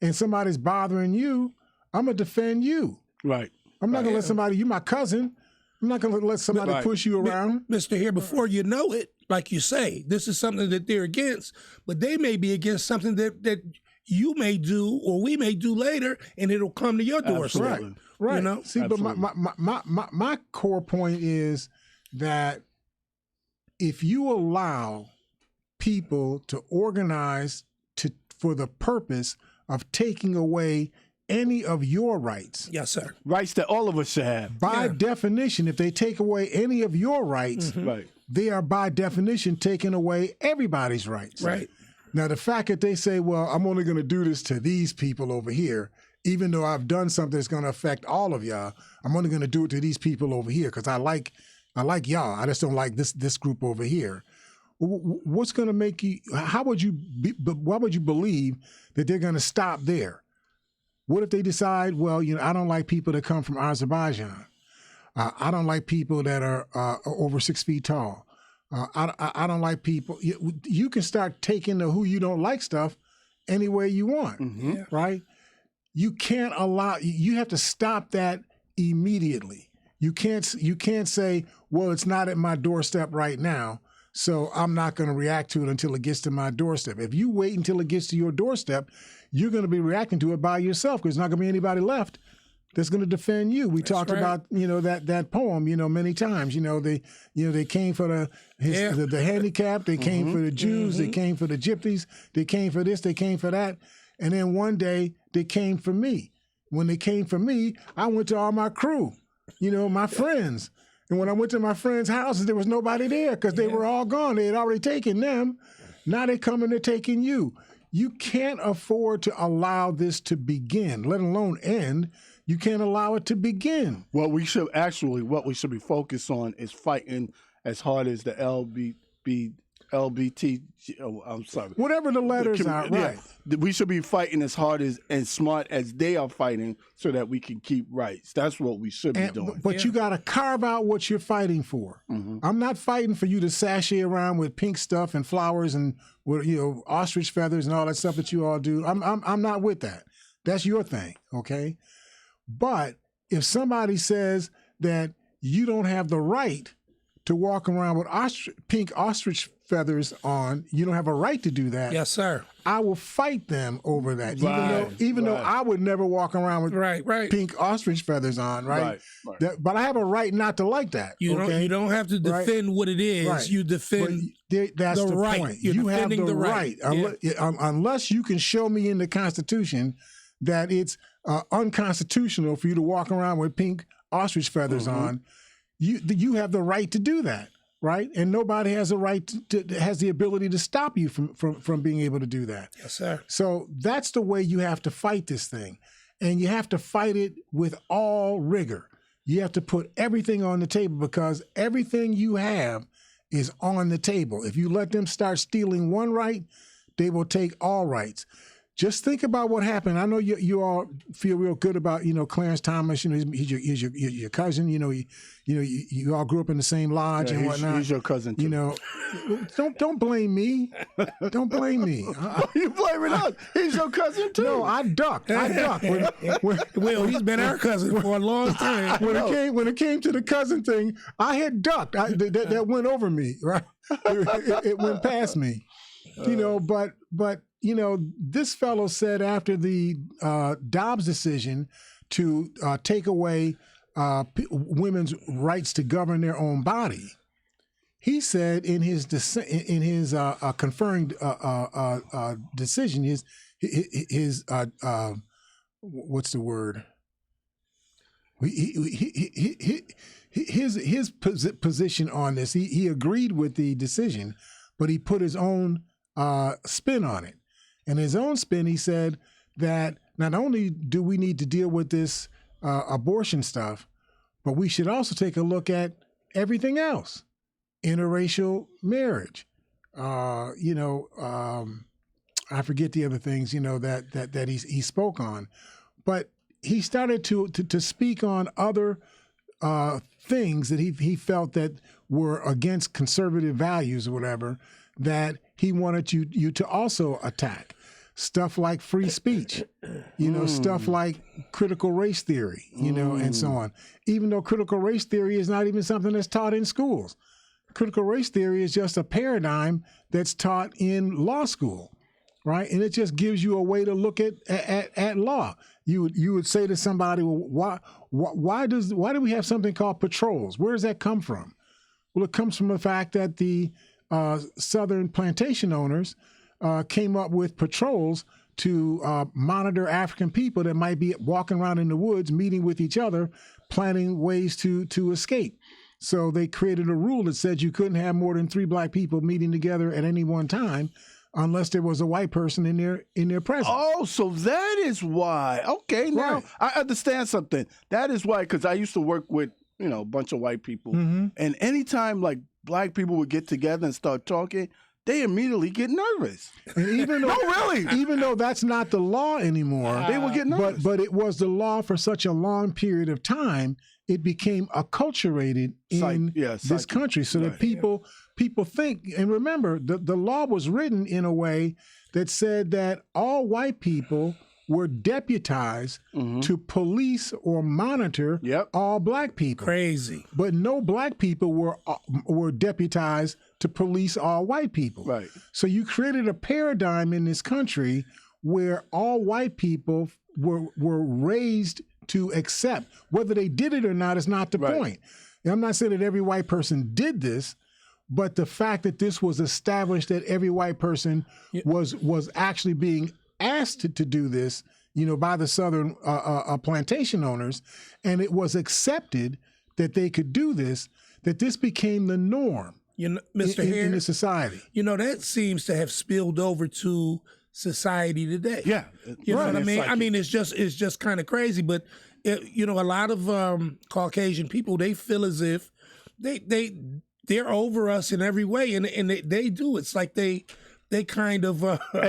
and somebody's bothering you, I'm going to defend you.
Right.
I'm not going to let somebody, you my cousin, I'm not going to let somebody push you around.
Mr. Here, before you know it, like you say, this is something that they're against, but they may be against something that you may do or we may do later, and it'll come to your doorstep.
Right.
You know?
See, absolutely. But my core point is that if you allow people to organize for the purpose of taking away any of your rights.
Yes, sir.
Rights that all of us should have.
By definition, if they take away any of your rights, they are by definition taking away everybody's rights.
Right.
Now, the fact that they say, well, I'm only going to do this to these people over here, even though I've done something that's going to affect all of y'all, I'm only going to do it to these people over here because I like y'all. I just don't like this group over here. What's going to make you? Why would you believe that they're going to stop there? What if they decide, well, I don't like people that come from Azerbaijan. I don't like people that are over 6 feet tall. I don't like people. You can start taking the who you don't like stuff any way you want, right? You can't allow. You have to stop that immediately. You can't say, well, it's not at my doorstep right now, so I'm not going to react to it until it gets to my doorstep. If you wait until it gets to your doorstep, you're going to be reacting to it by yourself because there's not going to be anybody left that's going to defend you. We talked about that poem many times. They came for the handicapped, they came for the Jews, they came for the gypsies, they came for this, they came for that, and then one day they came for me. When they came for me, I went to all my crew, my friends. And when I went to my friends' houses, there was nobody there because they were all gone. They had already taken them. Now they come and they're taking you. You can't afford to allow this to begin, let alone end. You can't allow it to begin.
What we should be focused on is fighting as hard as the LBT. I'm sorry.
Whatever the letters are, right.
We should be fighting as hard and smart as they are fighting so that we can keep rights. That's what we should be doing.
But you got to carve out what you're fighting for. I'm not fighting for you to sashay around with pink stuff and flowers and ostrich feathers and all that stuff that you all do. I'm not with that. That's your thing, okay? But if somebody says that you don't have the right to walk around with pink ostrich feathers on, you don't have a right to do that.
Yes, sir.
I will fight them over that, even though I would never walk around with pink ostrich feathers on, right? But I have a right not to like that.
You don't have to defend what it is. Right. You defend
that's the
right.
point.
You
have the
right.
Unless you can show me in the Constitution that it's unconstitutional for you to walk around with pink ostrich feathers on, you have the right to do that, right? And nobody has a right has the ability to stop you from being able to do that.
Yes, sir.
So that's the way you have to fight this thing. And you have to fight it with all rigor. You have to put everything on the table because everything you have is on the table. If you let them start stealing one right, they will take all rights. just think about what happened. I know you all feel real good about, Clarence Thomas. He's your cousin. You all grew up in the same lodge and whatnot.
He's your cousin too.
Don't blame me. Don't blame me.
You blaming us? He's your cousin too.
No, I ducked.
Will, he's been our cousin for a long time.
When it came to the cousin thing, I had ducked. That went over me, right? It went past me. But this fellow said after the Dobbs decision to take away women's rights to govern their own body, he said in his conferring decision, his what's the word? His position on this, he agreed with the decision, but he put his own spin on it. And his own spin, he said that not only do we need to deal with this abortion stuff, but we should also take a look at everything else. Interracial marriage, I forget the other things, that he spoke on. But he started to speak on other things that he felt that were against conservative values or whatever, that he wanted you to also attack. Stuff like free speech, stuff like critical race theory, and so on. Even though critical race theory is not even something that's taught in schools. Critical race theory is just a paradigm that's taught in law school, right? And it just gives you a way to look at law. You would say to somebody, well, why do we have something called patrols? Where does that come from? Well, it comes from the fact that the Southern plantation owners came up with patrols to monitor African people that might be walking around in the woods, meeting with each other, planning ways to escape. So they created a rule that said you couldn't have more than 3 black people meeting together at any one time unless there was a white person in their presence.
Oh, so that is why. Okay, now
Right.
I understand something. That is why, because I used to work with, a bunch of white people.
Mm-hmm.
And anytime like black people would get together and start talking, they immediately get nervous.
And even though,
No, really.
even though that's not the law anymore,
They would get nervous.
but it was the law for such a long period of time, it became acculturated in this country, so that people think. And remember, the law was written in a way that said that all white people were deputized to police or monitor all black people.
Crazy.
But no black people were deputized to police all white people.
Right.
So you created a paradigm in this country where all white people were raised to accept. Whether they did it or not is not the point. And I'm not saying that every white person did this, but the fact that this was established, that every white person was actually being asked to do this, by the Southern plantation owners, and it was accepted that they could do this, that this became the norm
Mr.
in
Harris,
the society.
that seems to have spilled over to society today.
Yeah.
You know what I mean? I mean, it's just kind of crazy, but a lot of Caucasian people, they feel as if they're over us in every way, and they do. It's like they kind of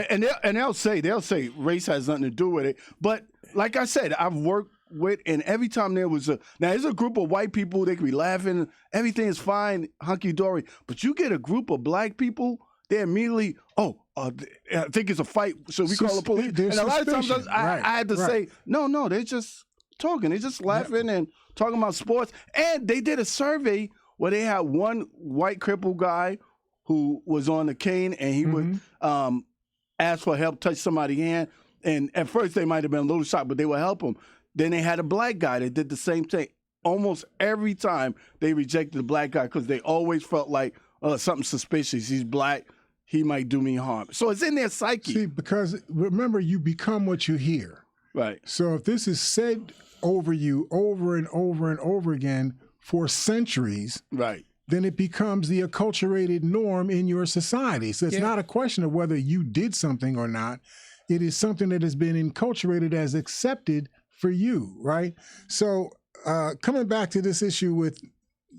and they'll say race has nothing to do with it. But like I said, I've worked with, and every time there's a group of white people, they can be laughing, everything is fine, hunky dory. But you get a group of black people, they immediately, I think it's a fight, so we call the police. And a lot of times I had to say, no, they're just talking, they're just laughing and talking about sports. And they did a survey where they had one white crippled guy who was on the cane, and he would ask for help, touch somebody's hand. And at first they might have been a little shocked, but they would help him. Then they had a black guy that did the same thing. Almost every time they rejected the black guy because they always felt like something suspicious. He's black, he might do me harm. So it's in their psyche.
See, because remember, you become what you hear.
Right.
So if this is said over you over and over and over again for centuries,
right,
then it becomes the acculturated norm in your society. So it's not a question of whether you did something or not. It is something that has been enculturated as accepted for you, right? So coming back to this issue with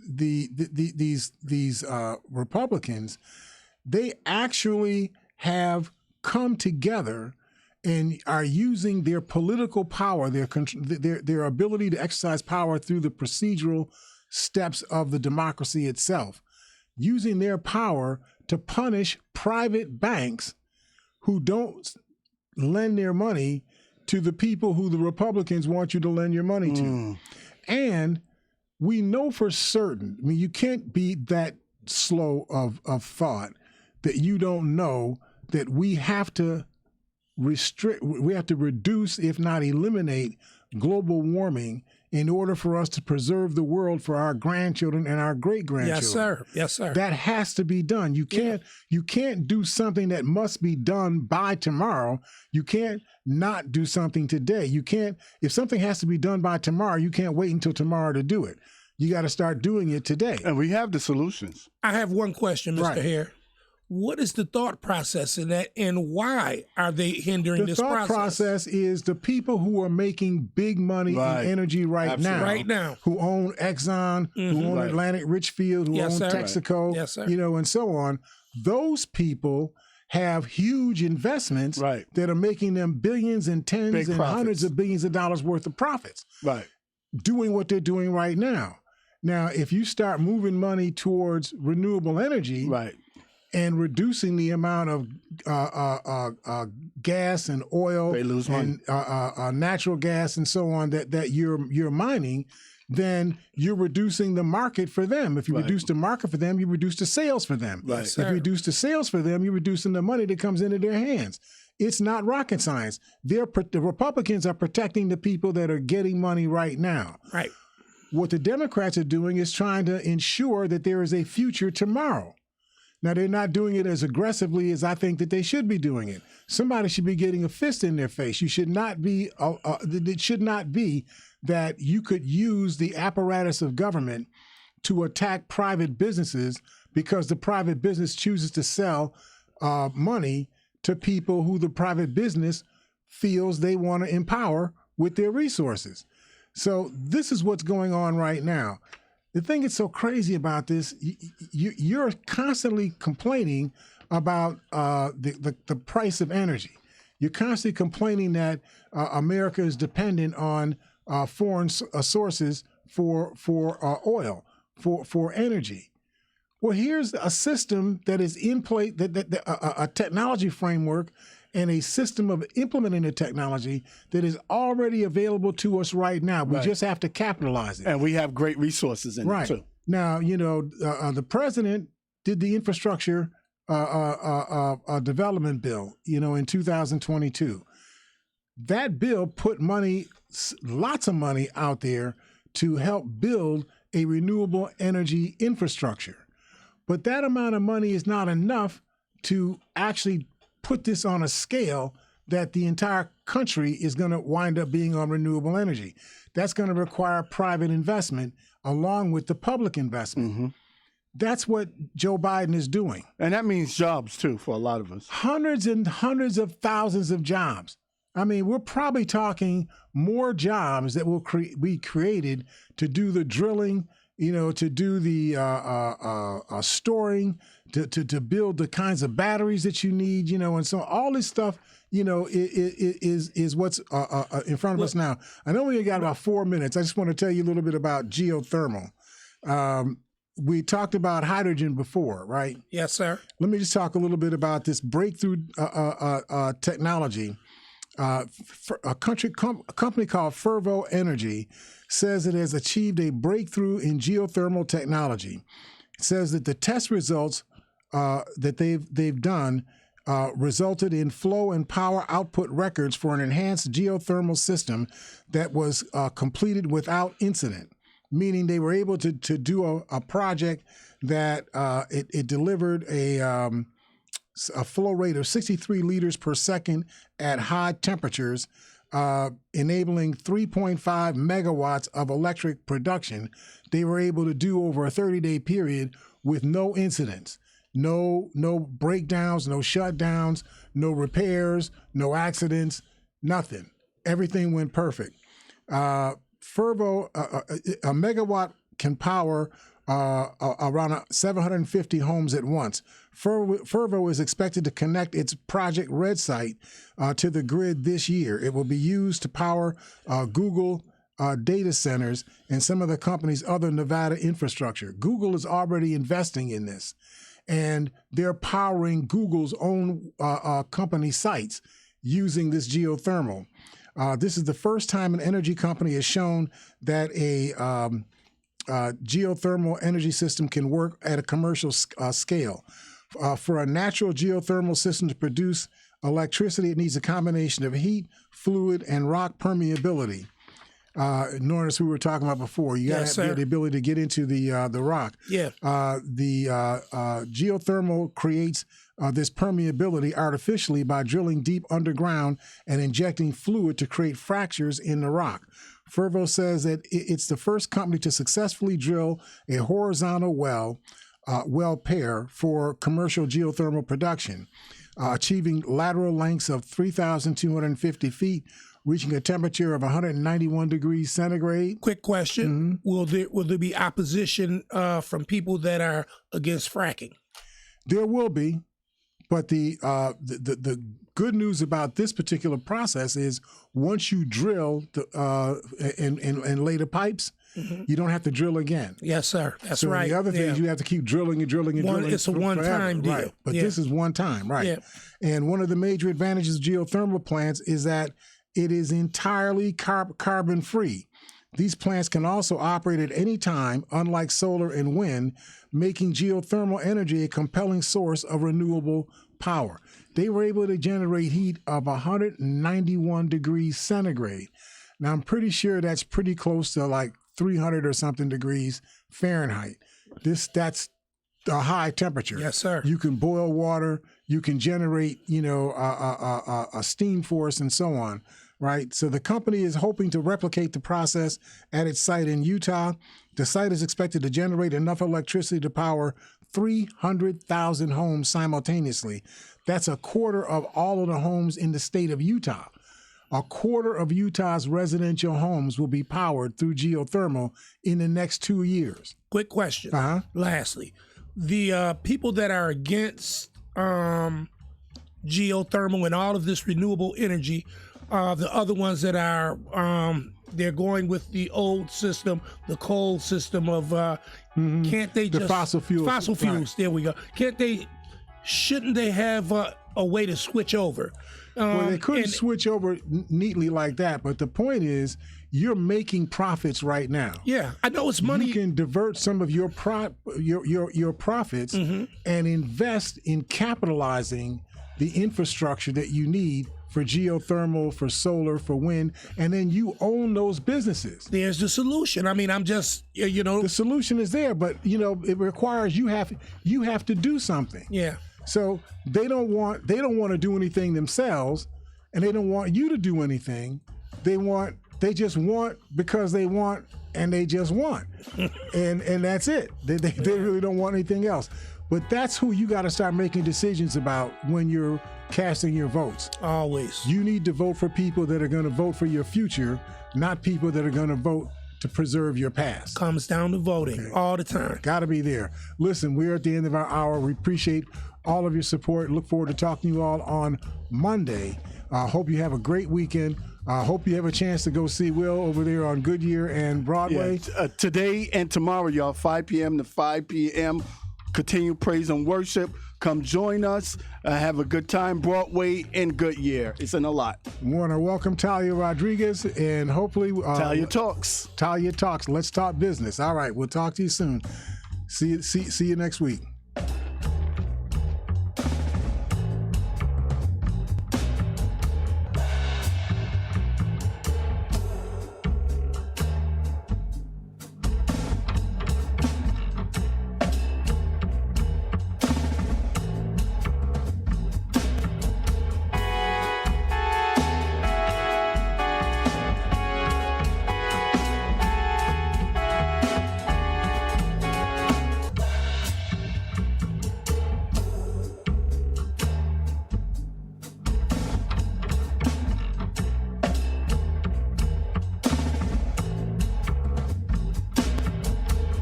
these Republicans, they actually have come together and are using their political power, their ability to exercise power through the procedural steps of the democracy itself, using their power to punish private banks who don't lend their money to the people who the Republicans want you to lend your money to. And we know for certain, I mean, you can't be that slow of thought that you don't know that we have to reduce, if not eliminate, global warming in order for us to preserve the world for our grandchildren and our great-grandchildren.
Yes, sir. Yes, sir.
That has to be done. You can't do something that must be done by tomorrow. You can't not do something today. You can't, if something has to be done by tomorrow, you can't wait until tomorrow to do it. You got to start doing it today.
And we have the solutions.
I have one question, Mr.
Right.
Hare. What is the thought process in that, and why are they hindering this process?
The thought process is the people who are making big money in energy right now, who own Exxon, who own Atlantic Richfield, who own Texaco, and so on. Those people have huge investments that are making them billions and tens and hundreds of billions of dollars worth of profits. Doing what they're doing right now. Now, if you start moving money towards renewable energy, and reducing the amount of gas and oil and natural gas and so on that you're mining, then you're reducing the market for them. If you reduce the market for them, you reduce the sales for them. If you reduce the sales for them, you're reducing the money that comes into their hands. It's not rocket science. The Republicans are protecting the people that are getting money right now. What the Democrats are doing is trying to ensure that there is a future tomorrow. Now, they're not doing it as aggressively as I think that they should be doing it. Somebody should be getting a fist in their face. You should not be, it should not be that you could use the apparatus of government to attack private businesses because the private business chooses to sell money to people who the private business feels they want to empower with their resources. So this is what's going on right now. The thing that's so crazy about this, you're constantly complaining about the price of energy. You're constantly complaining that America is dependent on foreign sources for oil, for energy. Well, here's a system that is in place, a technology framework and a system of implementing the technology that is already available to us right now. We just have to capitalize it.
And we have great resources in it, too.
Now, the president did the infrastructure development bill, in 2022. That bill put money, lots of money out there to help build a renewable energy infrastructure. But that amount of money is not enough to actually put this on a scale that the entire country is going to wind up being on renewable energy. That's going to require private investment along with the public investment. That's what Joe Biden is doing.
And that means jobs, too, for a lot of us.
Hundreds and hundreds of thousands of jobs. I mean, we're probably talking more jobs that will be created to do the drilling, to do the storing, to build the kinds of batteries that you need, and so all this stuff, is what's in front of us now. I know we got about 4 minutes. I just want to tell you a little bit about geothermal. We talked about hydrogen before, right?
Yes, sir.
Let me just talk a little bit about this breakthrough technology. A company called Fervo Energy says it has achieved a breakthrough in geothermal technology. It says that the test results that they've done resulted in flow and power output records for an enhanced geothermal system that was completed without incident, meaning they were able to do a project that it delivered a flow rate of 63 liters per second at high temperatures, enabling 3.5 megawatts of electric production. They were able to do over a 30-day period with no incidents, no breakdowns, no shutdowns, no repairs, no accidents, nothing. Everything went perfect. Fervo, a megawatt can power around 750 homes at once. Fervo is expected to connect its Project Red site to the grid this year. It will be used to power Google data centers and some of the company's other Nevada infrastructure. Google is already investing in this, and they're powering Google's own company sites using this geothermal. This is the first time an energy company has shown that a geothermal energy system can work at a commercial scale. For a natural geothermal system to produce electricity, it needs a combination of heat, fluid, and rock permeability. Norris, we were talking about before, you got to have the ability to get into the rock.
Yeah.
The geothermal creates this permeability artificially by drilling deep underground and injecting fluid to create fractures in the rock. Fervo says that it's the first company to successfully drill a horizontal well pair for commercial geothermal production, achieving lateral lengths of 3,250 feet, reaching a temperature of 191 degrees centigrade.
Quick question: Will there be opposition from people that are against fracking?
There will be, but the good news about this particular process is once you drill and lay the pipes, you don't have to drill again.
Yes, sir. That's right.
The other things you have to keep drilling and drilling and drilling.
It's a one-time deal.
Right. But this is one time, right?
Yeah.
And one of the major advantages of geothermal plants is that it is entirely carbon free. These plants can also operate at any time, unlike solar and wind, making geothermal energy a compelling source of renewable power. They were able to generate heat of 191 degrees centigrade. Now, I'm pretty sure that's pretty close to like 300 or something degrees Fahrenheit. That's a high temperature.
Yes, sir.
You can boil water. You can generate, a steam force and so on, right? So the company is hoping to replicate the process at its site in Utah. The site is expected to generate enough electricity to power 300,000 homes simultaneously. That's a quarter of all of the homes in the state of Utah. A quarter of Utah's residential homes will be powered through geothermal in the next 2 years.
Quick question. Lastly, the people that are against geothermal and all of this renewable energy, the other ones that are they're going with the old system, the coal system of can't they just
fossil fuels?
Fossil fuels. Right. There we go. Shouldn't they have a way to switch over?
Well, they couldn't switch over neatly like that. But the point is, you're making profits right now.
Yeah, I know it's money.
You can divert some of your profits and invest in capitalizing the infrastructure that you need for geothermal, for solar, for wind, and then you own those businesses.
There's the solution. I mean, I'm just, the
solution is there, but it requires you have to do something.
Yeah.
So they don't want to do anything themselves, and they don't want you to do anything. They just want because they want, and they just want, and that's it. They really don't want anything else. But that's who you got to start making decisions about when you're casting your votes.
Always.
You need to vote for people that are going to vote for your future, not people that are going to vote to preserve your past.
Comes down to voting all the time.
Got to be there. Listen, we're at the end of our hour. We appreciate all of your support. Look forward to talking to you all on Monday. Hope you have a great weekend. Hope you have a chance to go see Will over there on Goodyear and Broadway.
Yeah, today and tomorrow, y'all, 5 p.m. to 5 p.m. Continue praise and worship. Come join us. Have a good time. Broadway and Goodyear. It's in a lot.
We want to welcome Talia Rodriguez and hopefully
Talia Talks.
Talia Talks. Let's talk business. All right. We'll talk to you soon. See you next week.